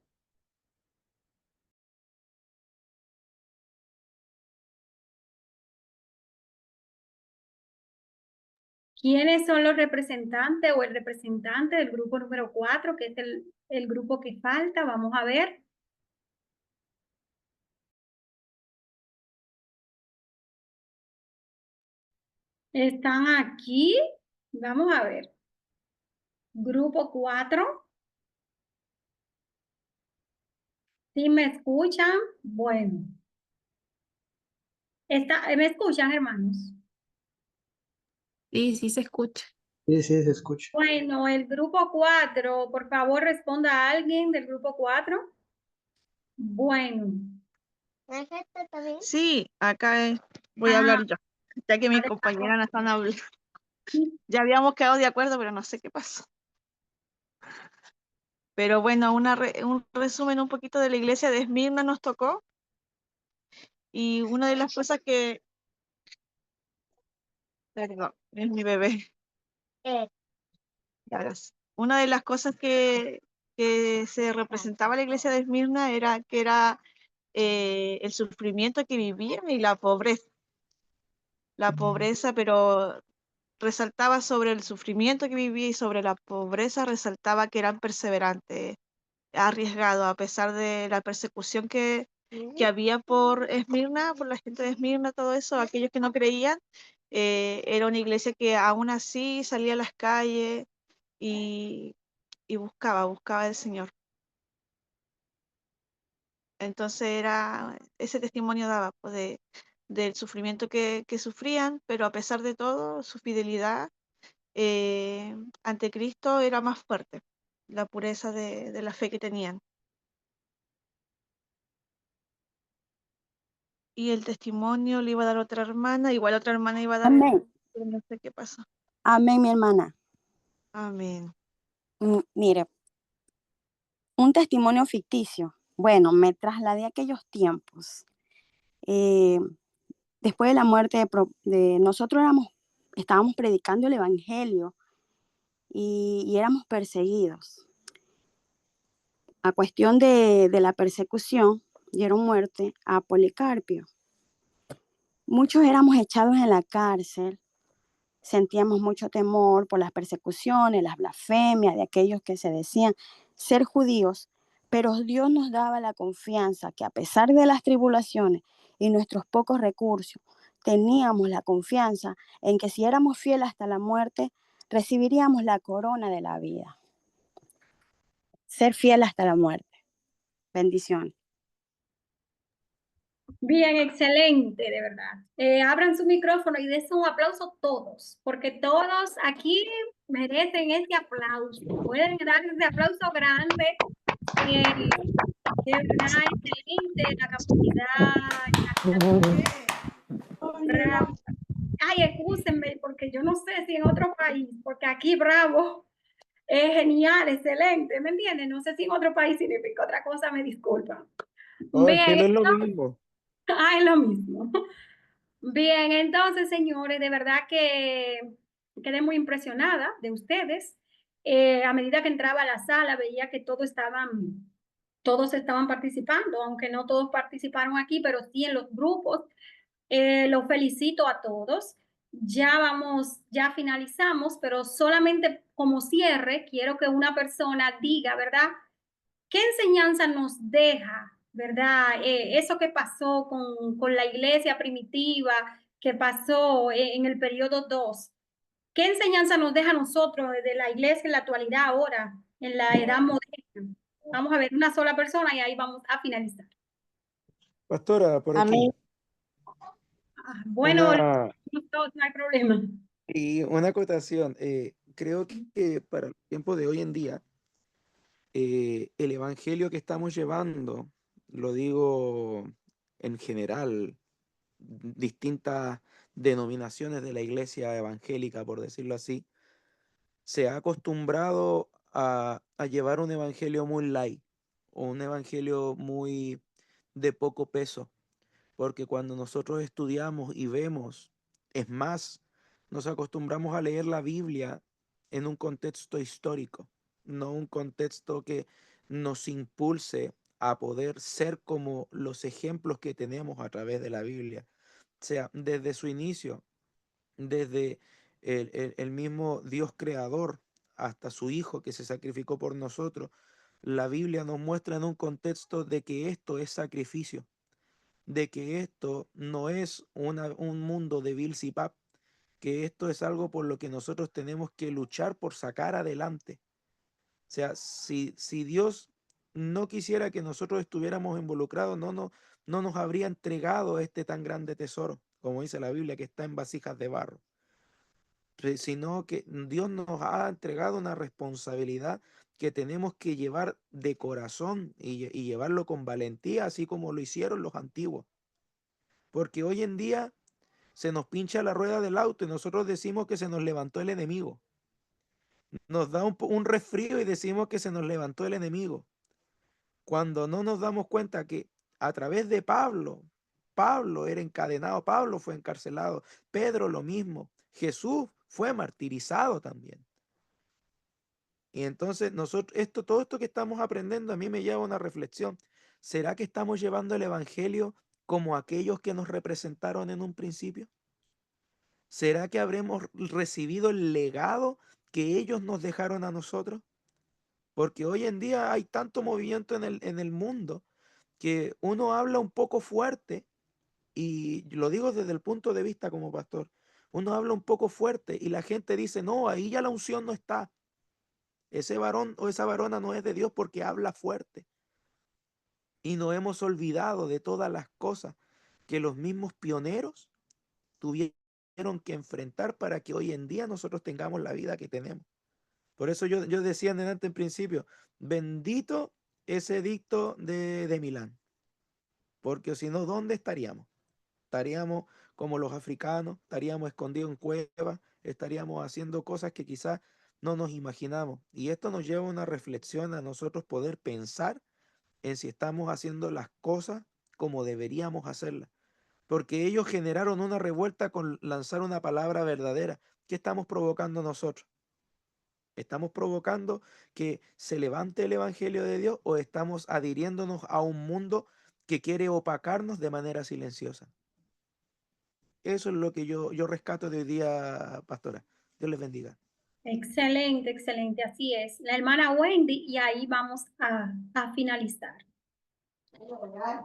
¿Quiénes son los representantes o el representante del grupo número 4, que es el grupo que falta? Vamos a ver. ¿Están aquí? Vamos a ver. Grupo 4. ¿Sí me escuchan? Bueno. ¿Me escuchan, hermanos? Sí, sí se escucha. Sí, sí, se escucha. Bueno, el grupo 4, por favor, responda a alguien del grupo 4. Bueno. Sí, acá voy a hablar yo, ya que mi compañera no están hablando. Ya habíamos quedado de acuerdo, pero no sé qué pasó. Pero bueno, un resumen un poquito de la iglesia de Esmirna nos tocó. Y una de las cosas que... Perdón, es mi bebé. Una de las cosas que se representaba en la iglesia de Esmirna era que era el sufrimiento que vivían y la pobreza. La pobreza, pero resaltaba sobre el sufrimiento que vivía y sobre la pobreza, resaltaba que eran perseverantes, arriesgados, a pesar de la persecución que había por Esmirna, por la gente de Esmirna, todo eso, aquellos que no creían, era una iglesia que aún así salía a las calles y buscaba al Señor. Entonces ese testimonio daba pues, del sufrimiento que sufrían, pero a pesar de todo, su fidelidad ante Cristo era más fuerte, la pureza de la fe que tenían. Y el testimonio le iba a dar otra hermana, igual otra hermana iba a dar, Amén. pero no sé qué pasó. Amén, mi hermana. Amén. Mire, Un testimonio ficticio. Bueno, me trasladé a aquellos tiempos. Eh, Después de la muerte de nosotros estábamos predicando el evangelio y éramos perseguidos. A cuestión de la persecución, dieron muerte a Policarpio. Muchos éramos echados en la cárcel, sentíamos mucho temor por las persecuciones, las blasfemias de aquellos que se decían ser judíos, pero Dios nos daba la confianza que a pesar de las tribulaciones y nuestros pocos recursos, teníamos la confianza en que si éramos fieles hasta la muerte, recibiríamos la corona de la vida. Ser fiel hasta la muerte. Bendición. Bien, excelente, de verdad. Abran su micrófono y den un aplauso todos, porque todos aquí merecen ese aplauso. Pueden dar ese aplauso grande. De verdad, excelente la capacidad. Ay, excúsenme, porque yo no sé si en otro país, porque aquí bravo es genial, excelente, ¿me entienden? No sé si en otro país significa otra cosa, me disculpan. Aquí Bien, no es lo mismo. es lo mismo. Bien, entonces, señores, de verdad que quedé muy impresionada de ustedes. A medida que entraba a la sala, veía que todos estaban participando, aunque no todos participaron aquí, pero sí en los grupos. Los felicito a todos. Ya finalizamos, pero solamente como cierre, quiero que una persona diga, ¿verdad? ¿Qué enseñanza nos deja, verdad? Eso que pasó con la iglesia primitiva, que pasó en el periodo 2. ¿Qué enseñanza nos deja a nosotros de la iglesia en la actualidad ahora, en la edad moderna? Vamos a ver una sola persona y ahí vamos a finalizar. Pastora, por aquí. Amén. Bueno, Una, no hay problema. y una acotación. Creo que para el tiempo de hoy en día, el evangelio que estamos llevando, lo digo en general, distintas denominaciones de la iglesia evangélica, por decirlo así, se ha acostumbrado a llevar un evangelio muy light o un evangelio muy de poco peso, porque cuando nosotros estudiamos y vemos, es más, nos acostumbramos a leer la Biblia en un contexto histórico, no un contexto que nos impulse a poder ser como los ejemplos que tenemos a través de la Biblia. O sea, desde su inicio, desde el mismo Dios creador hasta su Hijo que se sacrificó por nosotros, la Biblia nos muestra en un contexto de que esto es sacrificio, de que esto no es un mundo de Bill Zipap, que esto es algo por lo que nosotros tenemos que luchar por sacar adelante. O sea, si Dios no quisiera que nosotros estuviéramos involucrados, no nos habría entregado este tan grande tesoro, como dice la Biblia, que está en vasijas de barro, sino que Dios nos ha entregado una responsabilidad que tenemos que llevar de corazón y llevarlo con valentía, así como lo hicieron los antiguos. Porque hoy en día se nos pincha la rueda del auto y nosotros decimos que se nos levantó el enemigo. Nos da un resfrío y decimos que se nos levantó el enemigo. Cuando no nos damos cuenta que a través de Pablo era encadenado, Pablo fue encarcelado, Pedro lo mismo, Jesús fue martirizado también. Y entonces todo esto que estamos aprendiendo a mí me lleva a una reflexión. ¿Será que estamos llevando el evangelio como aquellos que nos representaron en un principio? ¿Será que habremos recibido el legado que ellos nos dejaron a nosotros? Porque hoy en día hay tanto movimiento en el mundo que uno habla un poco fuerte, y lo digo desde el punto de vista como pastor, uno habla un poco fuerte y la gente dice, no, ahí ya la unción no está. Ese varón o esa varona no es de Dios porque habla fuerte. Y nos hemos olvidado de todas las cosas que los mismos pioneros tuvieron que enfrentar para que hoy en día nosotros tengamos la vida que tenemos. Por eso yo decía en principio, bendito ese edicto de Milán, porque si no, ¿dónde estaríamos? Estaríamos como los africanos, estaríamos escondidos en cuevas, estaríamos haciendo cosas que quizás no nos imaginamos. Y esto nos lleva a una reflexión a nosotros poder pensar en si estamos haciendo las cosas como deberíamos hacerlas. Porque ellos generaron una revuelta con lanzar una palabra verdadera. ¿Qué estamos provocando nosotros? ¿Estamos provocando que se levante el Evangelio de Dios o estamos adhiriéndonos a un mundo que quiere opacarnos de manera silenciosa? Eso es lo que yo rescato de hoy día, pastora. Dios les bendiga. Excelente, excelente, así es. La hermana Wendy, y ahí vamos a finalizar.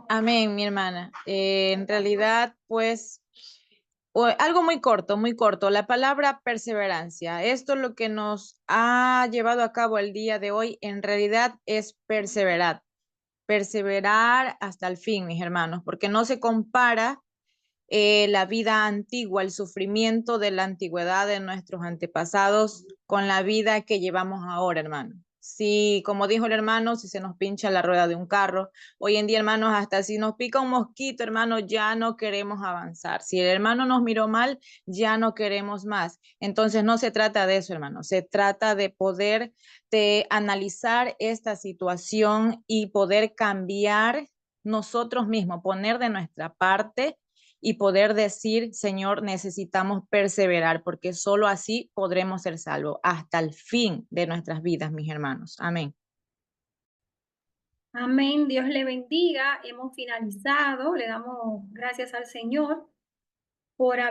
Amén, mi hermana. En realidad, pues, algo muy corto. La palabra perseverancia. Esto es lo que nos ha llevado a cabo el día de hoy. En realidad es perseverar. Perseverar hasta el fin, mis hermanos, porque no se compara la vida antigua, el sufrimiento de la antigüedad de nuestros antepasados con la vida que llevamos ahora, hermano. Si, como dijo el hermano, si se nos pincha la rueda de un carro, hoy en día, hermanos, hasta si nos pica un mosquito, hermano, ya no queremos avanzar. Si el hermano nos miró mal, ya no queremos más. Entonces, no se trata de eso, hermano. Se trata de poder de analizar esta situación y poder cambiar nosotros mismos, poner de nuestra parte y poder decir, Señor, necesitamos perseverar, porque solo así podremos ser salvos hasta el fin de nuestras vidas, mis hermanos. Amén. Amén, Dios le bendiga. Hemos finalizado. Le damos gracias al Señor por haber